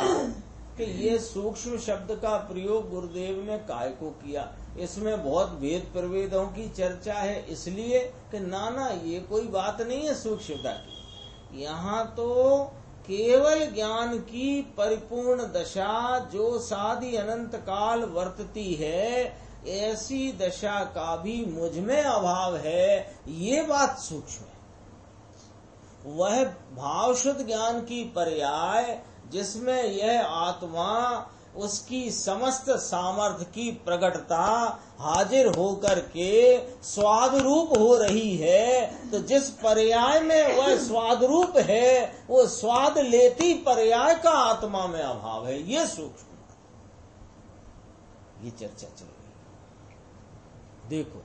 कि ये सूक्ष्म शब्द का प्रयोग गुरुदेव ने काय को किया, इसमें बहुत भेद प्रभेदों की चर्चा है, इसलिए कि नाना ये कोई बात नहीं है सूक्ष्मता की। यहाँ तो केवल ज्ञान की परिपूर्ण दशा जो साधी अनंत काल वर्तती है, ऐसी दशा का भी मुझ में अभाव है, ये बात सूक्ष्म है। वह भावशुद्ध ज्ञान की पर्याय जिसमें यह आत्मा उसकी समस्त सामर्थ्य की प्रकटता हाजिर होकर के स्वाद रूप हो रही है, तो जिस पर्याय में वह स्वाद रूप है वो स्वाद लेती पर्याय का आत्मा में अभाव है। ये सूक्ष्म, ये चर्चा चल रही। देखो,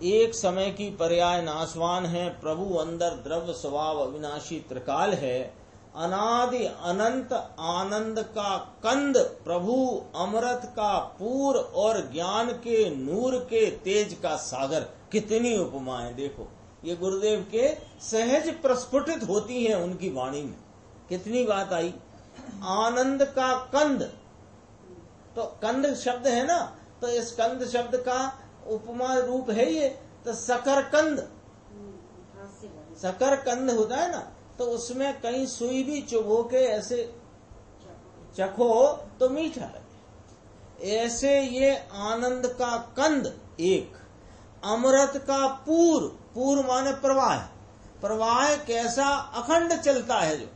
एक समय की पर्याय नाशवान है, प्रभु अंदर द्रव्य स्वभाव अविनाशी त्रिकाल है, अनादि अनंत आनंद का कंद प्रभु अमृत का पूर और ज्ञान के नूर के तेज का सागर। कितनी उपमाएं देखो, ये गुरुदेव के सहज प्रस्फुटित होती हैं उनकी वाणी में। कितनी बात आई। आनंद का कंद, तो कंद शब्द है ना, तो इस कंद शब्द का उपमा रूप है ये। तो शकरकंद, शकरकंद होता है ना, तो उसमें कहीं सुई भी चुभो के ऐसे चखो तो मीठा लगे। ऐसे ये आनंद का कंद एक, अमृत का पूर, पूर माने प्रवाह, प्रवाह कैसा अखंड चलता है जो,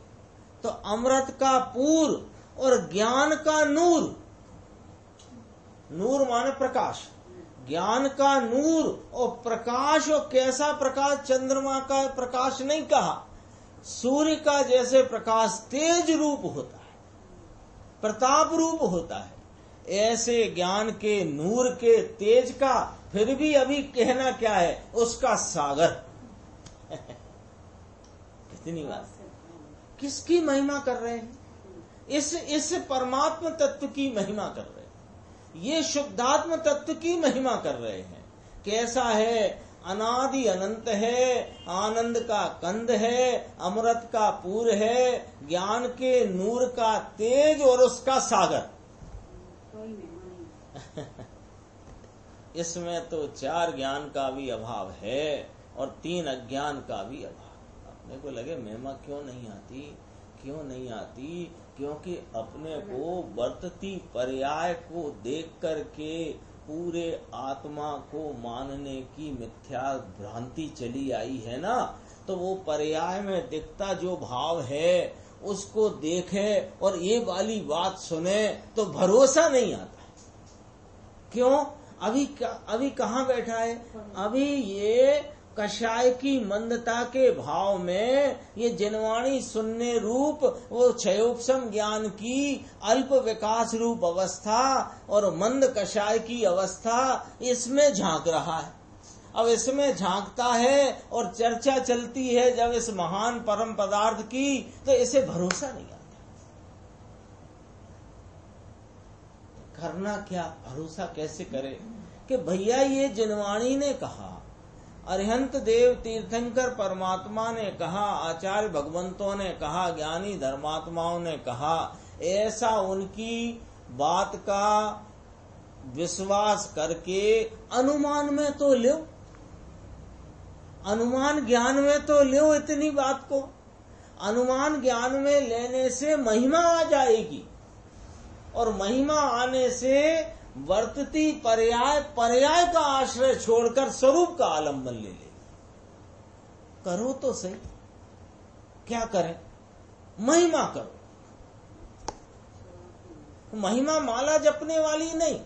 तो अमृत का पूर और ज्ञान का नूर, नूर माने प्रकाश, ज्ञान का नूर और प्रकाश। और कैसा प्रकाश? चंद्रमा का प्रकाश नहीं कहा, सूर्य का जैसे प्रकाश तेज रूप होता है, प्रताप रूप होता है, ऐसे ज्ञान के नूर के तेज का, फिर भी अभी कहना क्या है, उसका सागर। कितनी बात, किसकी महिमा कर रहे हैं? इस परमात्मा तत्व की महिमा कर रहे हैं, ये शुद्धात्म तत्व की महिमा कर रहे हैं। कैसा है? अनादि अनंत है, आनंद का कंद है, अमृत का पूर है, ज्ञान के नूर का तेज और उसका सागर। इसमें तो 4 ज्ञान का भी अभाव है और 3 अज्ञान का भी अभाव। अपने को लगे महिमा क्यों नहीं आती, क्यों नहीं आती? क्योंकि अपने को वर्तती पर्याय को देख करके पूरे आत्मा को मानने की मिथ्या भ्रांति चली आई है ना, तो वो पर्याय में दिखता जो भाव है उसको देखे और ये वाली बात सुने तो भरोसा नहीं आता। क्यों? अभी कहाँ बैठा है? अभी ये कषाय की मंदता के भाव में ये जिनवाणी सुनने रूप वो क्षयोपशम ज्ञान की अल्प विकास रूप अवस्था और मंद कषाय की अवस्था, इसमें झांक रहा है। अब इसमें झांकता है और चर्चा चलती है जब इस महान परम पदार्थ की, तो इसे भरोसा नहीं आता। करना क्या, भरोसा कैसे करे कि भैया ये जिनवाणी ने कहा, अरिहंत देव तीर्थंकर परमात्मा ने कहा, आचार्य भगवंतों ने कहा, ज्ञानी धर्मात्माओं ने कहा, ऐसा उनकी बात का विश्वास करके अनुमान में तो लो, अनुमान ज्ञान में तो लो इतनी बात को। अनुमान ज्ञान में लेने से महिमा आ जाएगी और महिमा आने से वर्तती पर्याय, पर्याय का आश्रय छोड़कर स्वरूप का आलंबन ले ले। करो तो सही, क्या करें, महिमा करो। महिमा माला जपने वाली नहीं,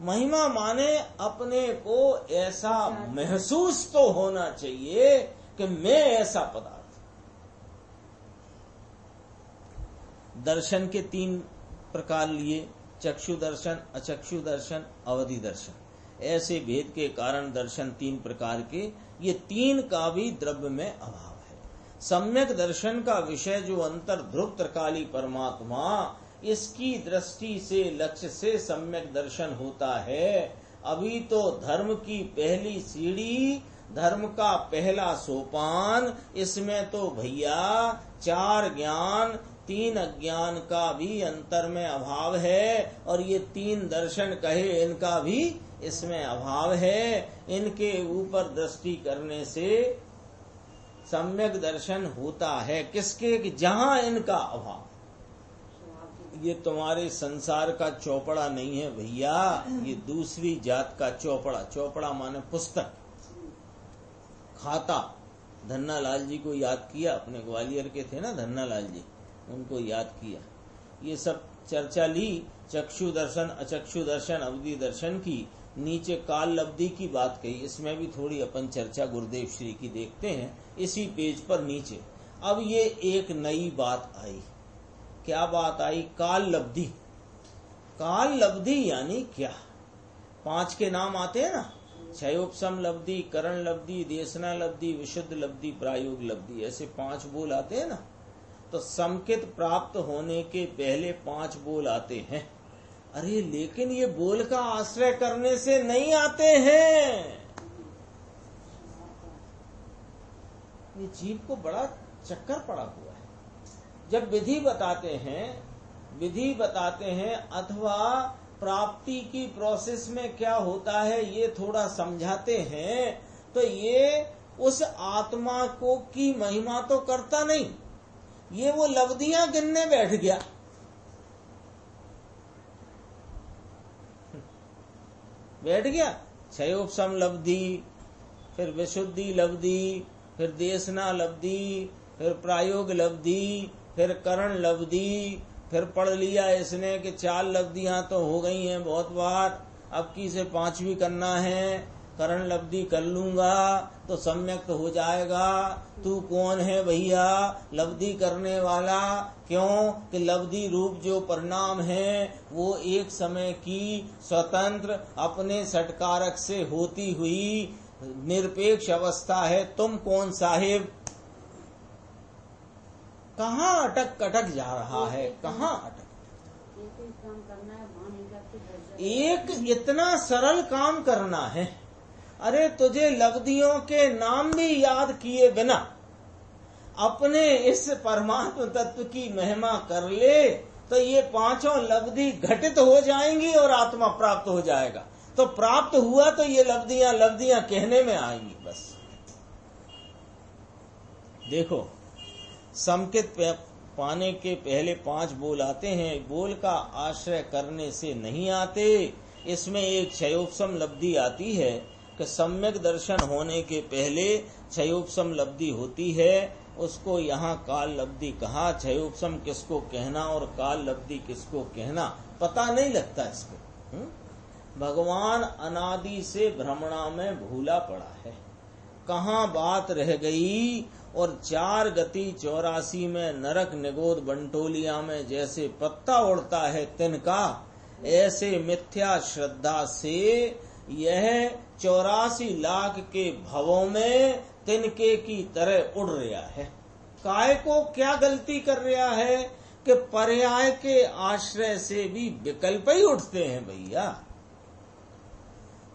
महिमा माने अपने को ऐसा महसूस तो होना चाहिए कि मैं ऐसा पदार्थ। दर्शन के 3 प्रकार लिए, चक्षु दर्शन, अचक्षु दर्शन, अवधि दर्शन। ऐसे भेद के कारण दर्शन 3 प्रकार के, ये 3 का भी द्रव्य में अभाव है। सम्यक दर्शन का विषय जो अंतर ध्रुव त्रिकाली परमात्मा, इसकी दृष्टि से लक्ष्य से सम्यक दर्शन होता है। अभी तो धर्म की पहली सीढ़ी, धर्म का पहला सोपान, इसमें तो भैया 4 ज्ञान 3 अज्ञान का भी अंतर में अभाव है, और ये 3 दर्शन कहे इनका भी इसमें अभाव है। इनके ऊपर दृष्टि करने से सम्यक दर्शन होता है। किसके, कि जहां इनका अभाव। ये तुम्हारे संसार का चौपड़ा नहीं है भैया, ये दूसरी जात का चौपड़ा। चौपड़ा माने पुस्तक, खाता। धन्ना लाल जी को याद किया, अपने ग्वालियर के थे ना धन्ना लाल जी, उनको याद किया। ये सब चर्चा ली, चक्षु दर्शन, अचक्षु दर्शन, अवधि दर्शन की। नीचे काल लब्धि की बात कही, इसमें भी थोड़ी अपन चर्चा गुरुदेव श्री की देखते हैं इसी पेज पर नीचे। अब ये एक नई बात आई। क्या बात आई? काल लब्धि। काल लब्धि यानी क्या? 5 के नाम आते हैं ना, क्षयोपशम लब्धि, करण लब्धि, देशना लब्धि, विशुद्ध लब्धि, प्रायोग लब्धि, ऐसे 5 बोल आते हैं ना। तो समकित प्राप्त होने के पहले 5 बोल आते हैं। अरे लेकिन ये बोल का आश्रय करने से नहीं आते हैं। ये जीव को बड़ा चक्कर पड़ा हुआ है। जब विधि बताते हैं अथवा प्राप्ति की प्रोसेस में क्या होता है ये थोड़ा समझाते हैं, तो ये उस आत्मा को की महिमा तो करता नहीं, ये वो लब्धियां गिनने बैठ गया। क्षयोपशम लब्धि, फिर विशुद्धि लब्धि, फिर देशना लब्धि, फिर प्रायोग लब्धि, फिर करण लब्धि, फिर पढ़ लिया इसने कि 4 लब्धियां तो हो गई हैं बहुत बार, अब की से 5वीं करना है। करण लब्धि कर लूंगा तो सम्यक हो जाएगा। तू कौन है भैया लब्धि करने वाला? क्यों कि लब्धि रूप जो परिणाम है वो एक समय की स्वतंत्र अपने षटकारक से होती हुई निरपेक्ष अवस्था है। तुम कौन साहिब? कहाँ अटक जा रहा है, कहाँ अटक? एक इतना सरल काम करना है। अरे तुझे लब्धियों के नाम भी याद किए बिना अपने इस परमात्मा तत्व की महिमा कर ले तो ये 5 लब्धि घटित हो जाएंगी और आत्मा प्राप्त हो जाएगा। तो प्राप्त हुआ तो ये लब्धियां कहने में आएंगी। बस देखो, समकित पाने के पहले 5 बोल आते हैं, बोल का आश्रय करने से नहीं आते। इसमें एक क्षयोपशम लब्धि आती है कि सम्यक दर्शन होने के पहले क्षयोपशम लब्धि होती है, उसको यहाँ काल लब्धि कहा। क्षयोपशम किसको कहना और काल लब्धि किसको कहना पता नहीं लगता इसको। भगवान अनादि से भ्रमणा में भूला पड़ा है, कहाँ बात रह गई। और 4 गति 84 में नरक निगोद बंटोलिया में जैसे पत्ता उड़ता है तिनका, ऐसे मिथ्या श्रद्धा से यह 84 लाख के भवों में तिनके की तरह उड़ रहा है। काय को क्या गलती कर रहा है कि पर्याय के आश्रय से भी विकल्प ही उठते हैं भैया।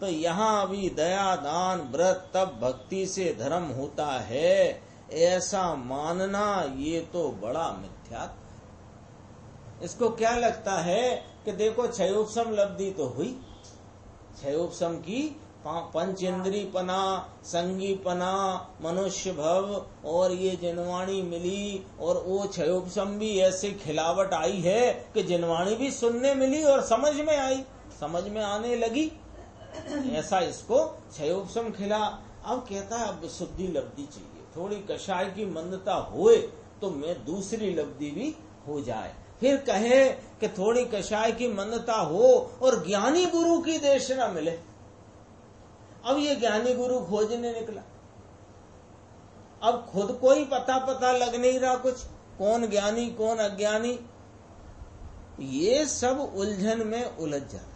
तो यहाँ भी दया दान व्रत तप भक्ति से धर्म होता है, ऐसा मानना ये तो बड़ा मिथ्यात्व। इसको क्या लगता है कि देखो क्षयोपशम लब्धि तो हुई, क्षयोपशम की पंचेंद्रीपना, संगीपना, मनुष्य भव और ये जिनवाणी मिली, और वो क्षयोपशम भी ऐसे खिलावट आई है कि जिनवाणी भी सुनने मिली और समझ में आई, समझ में आने लगी, ऐसा इसको क्षयोपशम खिला। अब कहता है अब शुद्धि लब्धि चाहिए, थोड़ी कषाय की मंदता होए तो मैं दूसरी लब्धि भी हो जाए। फिर कहे कि थोड़ी कषाय की मंदता हो और ज्ञानी गुरु की देशना मिले। अब ये ज्ञानी गुरु खोजने निकला, अब खुद को ही पता लग नहीं रहा कुछ, कौन ज्ञानी कौन अज्ञानी, ये सब उलझन में उलझ जाता है।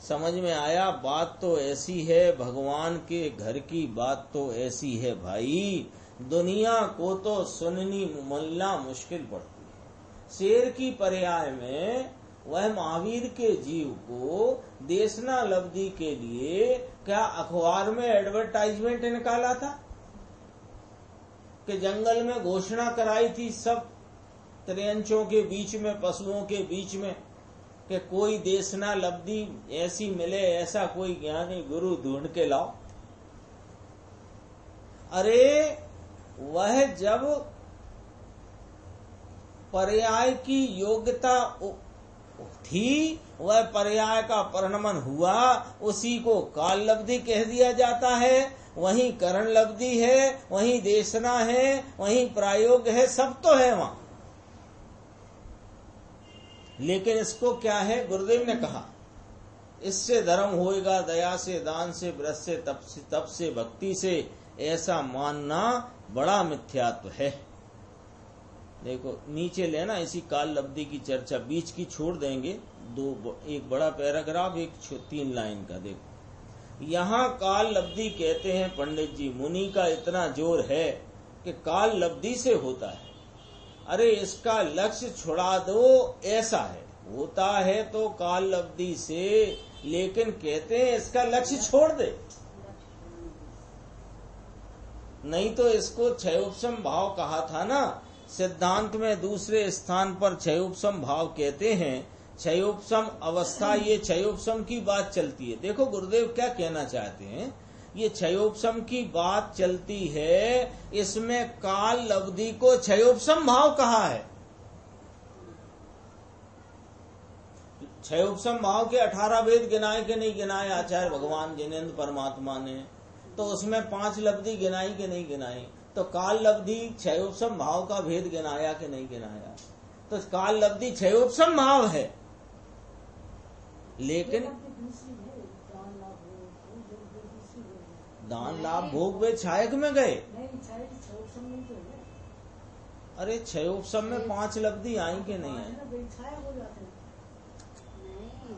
समझ में आया बात तो ऐसी है, भगवान के घर की बात तो ऐसी है भाई, दुनिया को तो सुननी मिलना मुश्किल पड़ती है। शेर की पर्याय में वह महावीर के जीव को देशना लब्धि के लिए क्या अखबार में एडवर्टाइजमेंट निकाला था कि जंगल में घोषणा कराई थी सब त्रियंचों के बीच में, पशुओं के बीच में, कि कोई देशना लब्धि ऐसी मिले, ऐसा कोई ज्ञानी गुरु ढूंढ के लाओ। अरे वह जब पर्याय की योग्यता थी, वह पर्याय का परिणमन हुआ, उसी को काल लब्धि कह दिया जाता है। वहीं करण लब्धि है, वहीं देशना है, वहीं प्रायोग है, सब तो है वहां। लेकिन इसको क्या है, गुरुदेव ने कहा इससे धर्म होएगा दया से, दान से, व्रत से, तप से, भक्ति से, ऐसा मानना बड़ा मिथ्यात्व है। देखो नीचे लेना, इसी काल लब्धि की चर्चा बीच की छोड़ देंगे, एक बड़ा पैराग्राफ, एक 3 लाइन का। देखो यहाँ काल लब्धि कहते हैं पंडित जी, मुनि का इतना जोर है कि काल लब्धि से होता है। अरे इसका लक्ष्य छुड़ा दो, ऐसा है, होता है तो काल लब्धि से, लेकिन कहते हैं इसका लक्ष्य छोड़ दे, नहीं तो इसको क्षयोपशम भाव कहा था ना। सिद्धांत में दूसरे स्थान पर क्षयोपशम भाव कहते हैं। क्षयोपशम अवस्था, ये क्षयोपशम की बात चलती है। देखो गुरुदेव क्या कहना चाहते हैं, ये क्षयोपशम की बात चलती है, इसमें काल लब्धि को क्षयोपशम भाव कहा है। क्षयोपशम भाव के 18 भेद गिनाए के नहीं गिनाए आचार्य भगवान जिनेन्द्र परमात्मा ने, तो उसमें 5 लब्धि गिनाई के नहीं गिनाई, तो काल लब्धि क्षयोपशम भाव का भेद गिनाया कि नहीं गिनाया, तो काल लब्धि क्षयोपशम भाव है। लेकिन दान लाभ भोग वे छायक में गए, अरे क्षयोपशम में 5 लब्धि आई कि नहीं आई?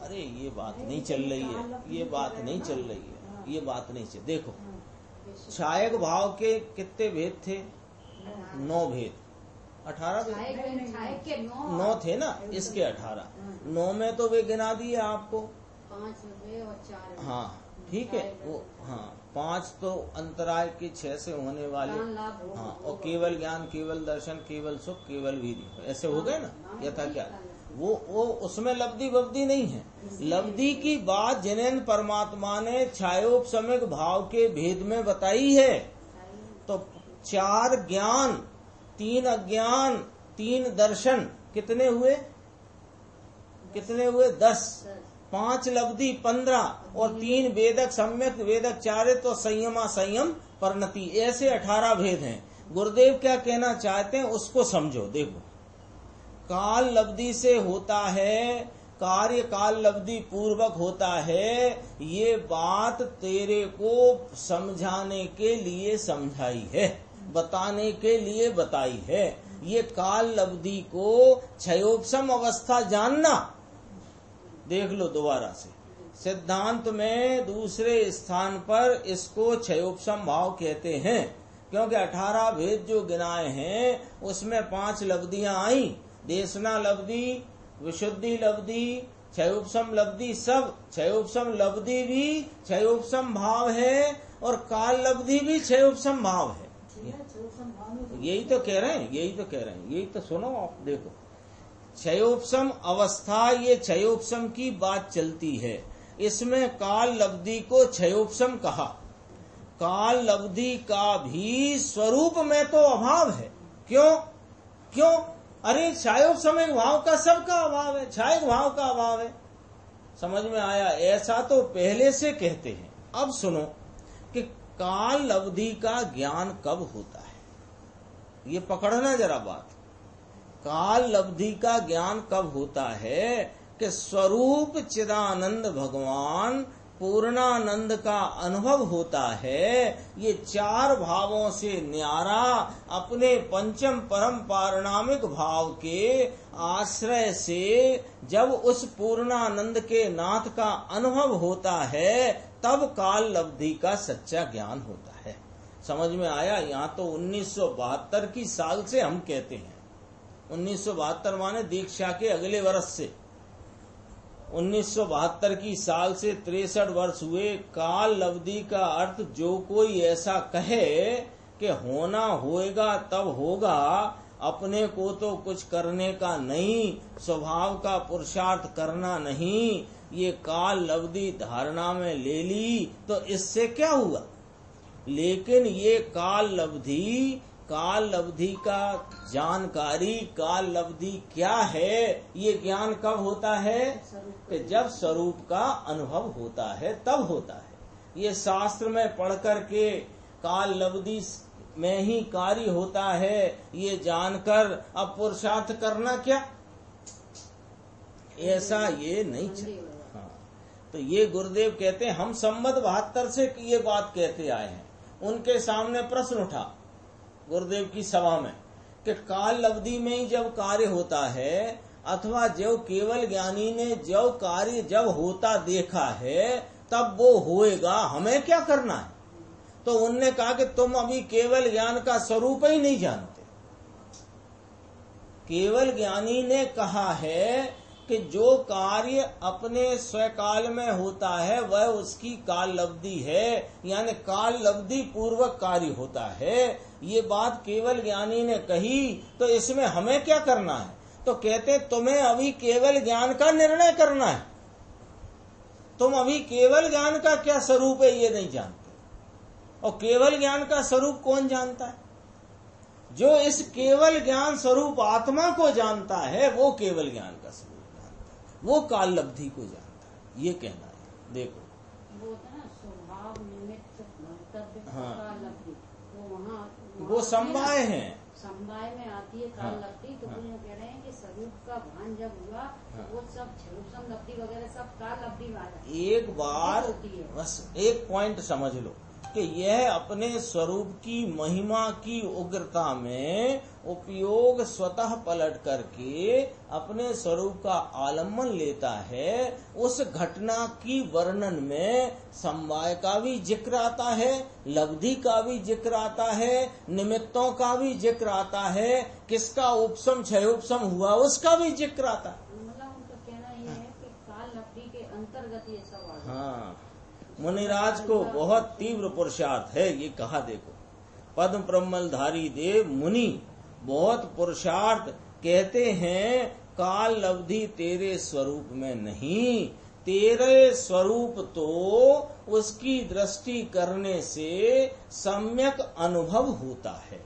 अरे ये बात नहीं चल रही है, ये बात नहीं चल रही है, ये बात नहीं चल। देखो छायक भाव के कितने भेद थे? 9 भेद, 18 भेद 9 थे ना, इसके 18, 9 में तो वे गिना दिए आपको 5 और 4। हाँ ठीक है, वो हाँ 5 तो अंतराय के 6 से होने वाले, हाँ, और केवल ज्ञान, केवल दर्शन, केवल सुख, केवल वीर्य, ऐसे हो गए ना। यथा क्या वो उसमें लब्धि वब्धि नहीं है। लब्धि की बात जिनेन्द्र परमात्मा ने छायोपशमिक भाव के भेद में बताई है। तो 4 ज्ञान, 3 अज्ञान, 3 दर्शन, कितने हुए? 10, 5 लब्धि 15, और 3 वेदक सम्यक वेदक चारे, तो संयमा संयम परिणति, ऐसे 18 भेद हैं। गुरुदेव क्या कहना चाहते हैं उसको समझो। देखो काल लब्धि से होता है, कार्य काल लब्धि पूर्वक होता है, ये बात तेरे को समझाने के लिए समझाई है, बताने के लिए बताई है। ये काल लब्धि को क्षयोपशम अवस्था जानना, देख लो दोबारा से, सिद्धांत में दूसरे स्थान पर इसको क्षयोपशम भाव कहते हैं, क्योंकि 18 भेद जो गिनाए हैं उसमें 5 लब्धियां आई, देशना लब्धि, विशुद्धि लब्धि, क्षयोपशम लब्धि, सब क्षयोपशम लब्धि भी क्षयोपशम भाव है और काल लब्धि भी क्षयोपशम भाव है। यही तो कह रहे हैं, यही तो सुनो आप, देखो क्षयोपशम अवस्था, ये क्षयोपशम की बात चलती है। इसमें काल लब्धि को क्षयोपशम कहा। काल लब्धि का भी स्वरूप में तो अभाव है। क्यों? अरे क्षयोपशमिक भाव का सबका अभाव है, क्षयिक भाव का अभाव है। समझ में आया? ऐसा तो पहले से कहते हैं। अब सुनो कि काल लब्धि का ज्ञान कब होता है, ये पकड़ना जरा बात। काल लब्धि का ज्ञान कब होता है कि स्वरूप चिदानंद भगवान पूर्णानंद का अनुभव होता है। ये 4 भावों से न्यारा अपने पंचम परम पारणामिक भाव के आश्रय से जब उस पूर्णानंद के नाथ का अनुभव होता है, तब काल लब्धि का सच्चा ज्ञान होता है। समझ में आया? यहाँ तो 1972 की साल से हम कहते हैं, 1972 माने दीक्षा के अगले वर्ष से, 1972 की साल से 63 वर्ष हुए। काल लब्धि का अर्थ जो कोई ऐसा कहे कि होना होएगा तब होगा, अपने को तो कुछ करने का नहीं, स्वभाव का पुरुषार्थ करना नहीं, ये काल लब्धि धारणा में ले ली तो इससे क्या हुआ। लेकिन ये काल लब्धि का जानकारी, काल लब्धि क्या है, ये ज्ञान कब होता है कि जब स्वरूप का अनुभव होता है, तब होता है। ये शास्त्र में पढ़ करके काल लब्धि में ही कार्य होता है, ये जानकर अब पुरुषार्थ करना क्या, ऐसा ये नहीं चलता। हाँ, तो ये गुरुदेव कहते हैं, हम संवत 72 से ये बात कहते आए हैं। उनके सामने प्रश्न उठा गुरुदेव की सभा में कि काल लब्धि में ही जब कार्य होता है, अथवा जो केवल ज्ञानी ने जो कार्य जब होता देखा है तब वो होएगा, हमें क्या करना है। तो उनने कहा कि तुम अभी केवल ज्ञान का स्वरूप ही नहीं जानते। केवल ज्ञानी ने कहा है कि जो कार्य अपने स्वकाल में होता है वह उसकी काल लब्धि है, यानी काल लब्धि पूर्वक कार्य होता है। ये बात केवल ज्ञानी ने कही, तो इसमें हमें क्या करना है। तो कहते तुम्हें अभी केवल ज्ञान का निर्णय करना है, तुम अभी केवल ज्ञान का क्या स्वरूप है ये नहीं जानते। और केवल ज्ञान का स्वरूप कौन जानता है? जो इस केवल ज्ञान स्वरूप आत्मा को जानता है वो केवल ज्ञान का स्वरूप, वो काल लब्धि को जानता है, ये कहना है। देखो वो होता है ना स्वभाव निमित्त भवितव्य हाँ, काल लब्धि, वो समवाय है, समवाय में आती है काल लब्धि। तो वो कह रहे हैं कि स्वरूप का भान जब हुआ तो वो सब क्षयोपशम लब्धि वगैरह सब काल लब्धि में आ जाती है। एक बार बस एक पॉइंट समझ लो कि यह अपने स्वरूप की महिमा की उग्रता में उपयोग स्वतः पलट करके अपने स्वरूप का आलम्बन लेता है। उस घटना की वर्णन में समवाय का भी जिक्र आता है, लब्धि का भी जिक्र आता है, निमित्तों का भी जिक्र आता है, किसका उपशम क्षयोपशम हुआ उसका भी जिक्र आता है। मतलब उनका कहना यह है कि काल लब्धि के अंतर्गत ये सब आ गया। हाँ, मुनिराज को बहुत तीव्र पुरुषार्थ है, ये कहा। देखो पद्म प्रमलधारी देव मुनि बहुत पुरुषार्थ कहते हैं, काल लब्धि तेरे स्वरूप में नहीं, तेरे स्वरूप तो उसकी दृष्टि करने से सम्यक अनुभव होता है,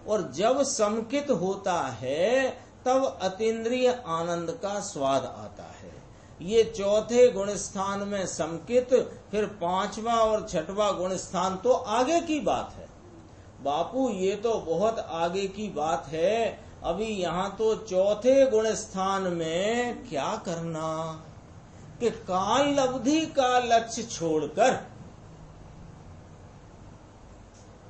और जब समकित होता है तब अतीन्द्रिय आनंद का स्वाद आता है। ये चौथे गुण स्थान में समकित, फिर 5वां और 6वां गुण स्थान तो आगे की बात है बापू, ये तो बहुत आगे की बात है। अभी यहाँ तो चौथे गुण स्थान में क्या करना कि काल लब्धि का लक्ष्य छोड़कर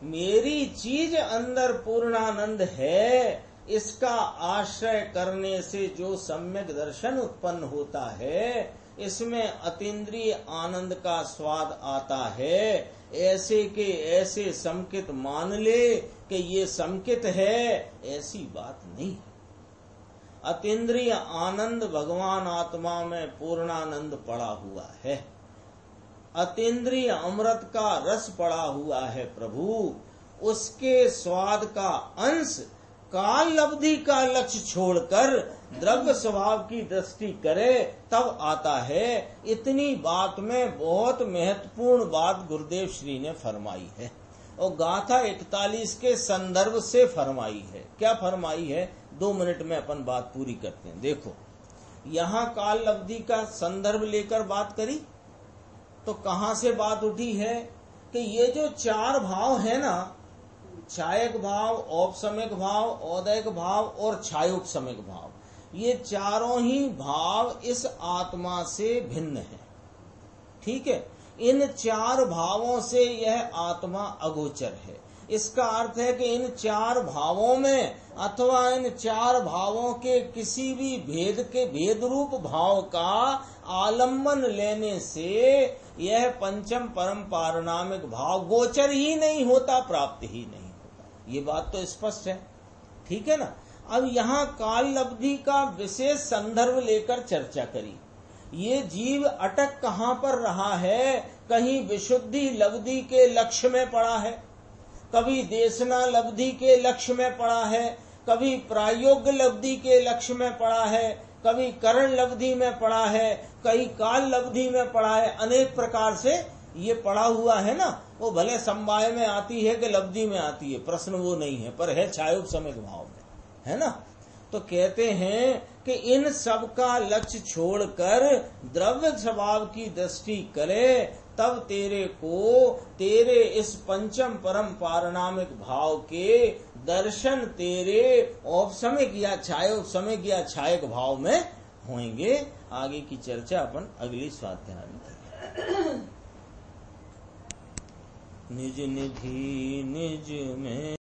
मेरी चीज अंदर पूर्णानंद है, इसका आश्रय करने से जो सम्यक दर्शन उत्पन्न होता है, इसमें अतीन्द्रिय आनंद का स्वाद आता है, ऐसे के ऐसे संकित मान ले कि ये संकित है, ऐसी बात नहीं। अतीन्द्रिय आनंद भगवान आत्मा में पूर्णानंद पड़ा हुआ है, अतीन्द्रिय अमृत का रस पड़ा हुआ है प्रभु। उसके स्वाद का अंश काल लब्धि का लक्ष्य छोड़कर द्रव्य स्वभाव की दृष्टि करे तब आता है। इतनी बात में बहुत महत्वपूर्ण बात गुरुदेव श्री ने फरमाई है और गाथा 41 के संदर्भ से फरमाई है। क्या फरमाई है? 2 मिनट में अपन बात पूरी करते हैं। देखो, यहाँ काल लब्धि का संदर्भ लेकर बात करी तो कहाँ से बात उठी है कि ये जो 4 भाव है ना, छायक भाव, औपसमिक भाव, औदैक भाव और छायोपसमिक भाव, ये चारों ही भाव इस आत्मा से भिन्न है। ठीक है, इन 4 भावों से यह आत्मा अगोचर है। इसका अर्थ है कि इन 4 भावों में अथवा इन 4 भावों के किसी भी भेद के भेद रूप भाव का आलम्बन लेने से यह पंचम परम पारणामिक भाव गोचर ही नहीं होता, प्राप्त ही नहीं होता। ये बात तो स्पष्ट है, ठीक है ना। अब यहाँ काल लब्धि का विशेष संदर्भ लेकर चर्चा करी। ये जीव अटक कहाँ पर रहा है? कहीं विशुद्धि लब्धि के लक्ष्य में पड़ा है, कभी देशना लब्धि के लक्ष्य में पड़ा है, कभी प्रायोग्य लब्धि के लक्ष्य में पड़ा है, कभी करण लब्धि में पड़ा है, कहीं काल लब्धि में पड़ा है। अनेक प्रकार से ये पड़ा हुआ है ना। वो भले समवाय में आती है कि लब्धि में आती है, प्रश्न वो नहीं है, पर है छायोपसमिक भाव में, है ना। तो कहते हैं कि इन सब का लक्ष्य छोड़कर द्रव्य स्वभाव की दृष्टि करे तब तेरे को तेरे इस पंचम परम पारणामिक भाव के दर्शन तेरे औपसमिक या छायोपसमिक या छायक भाव में होंगे। आगे की चर्चा अपन अगली स्वाध्याय में करेंगे। निज निधि निज में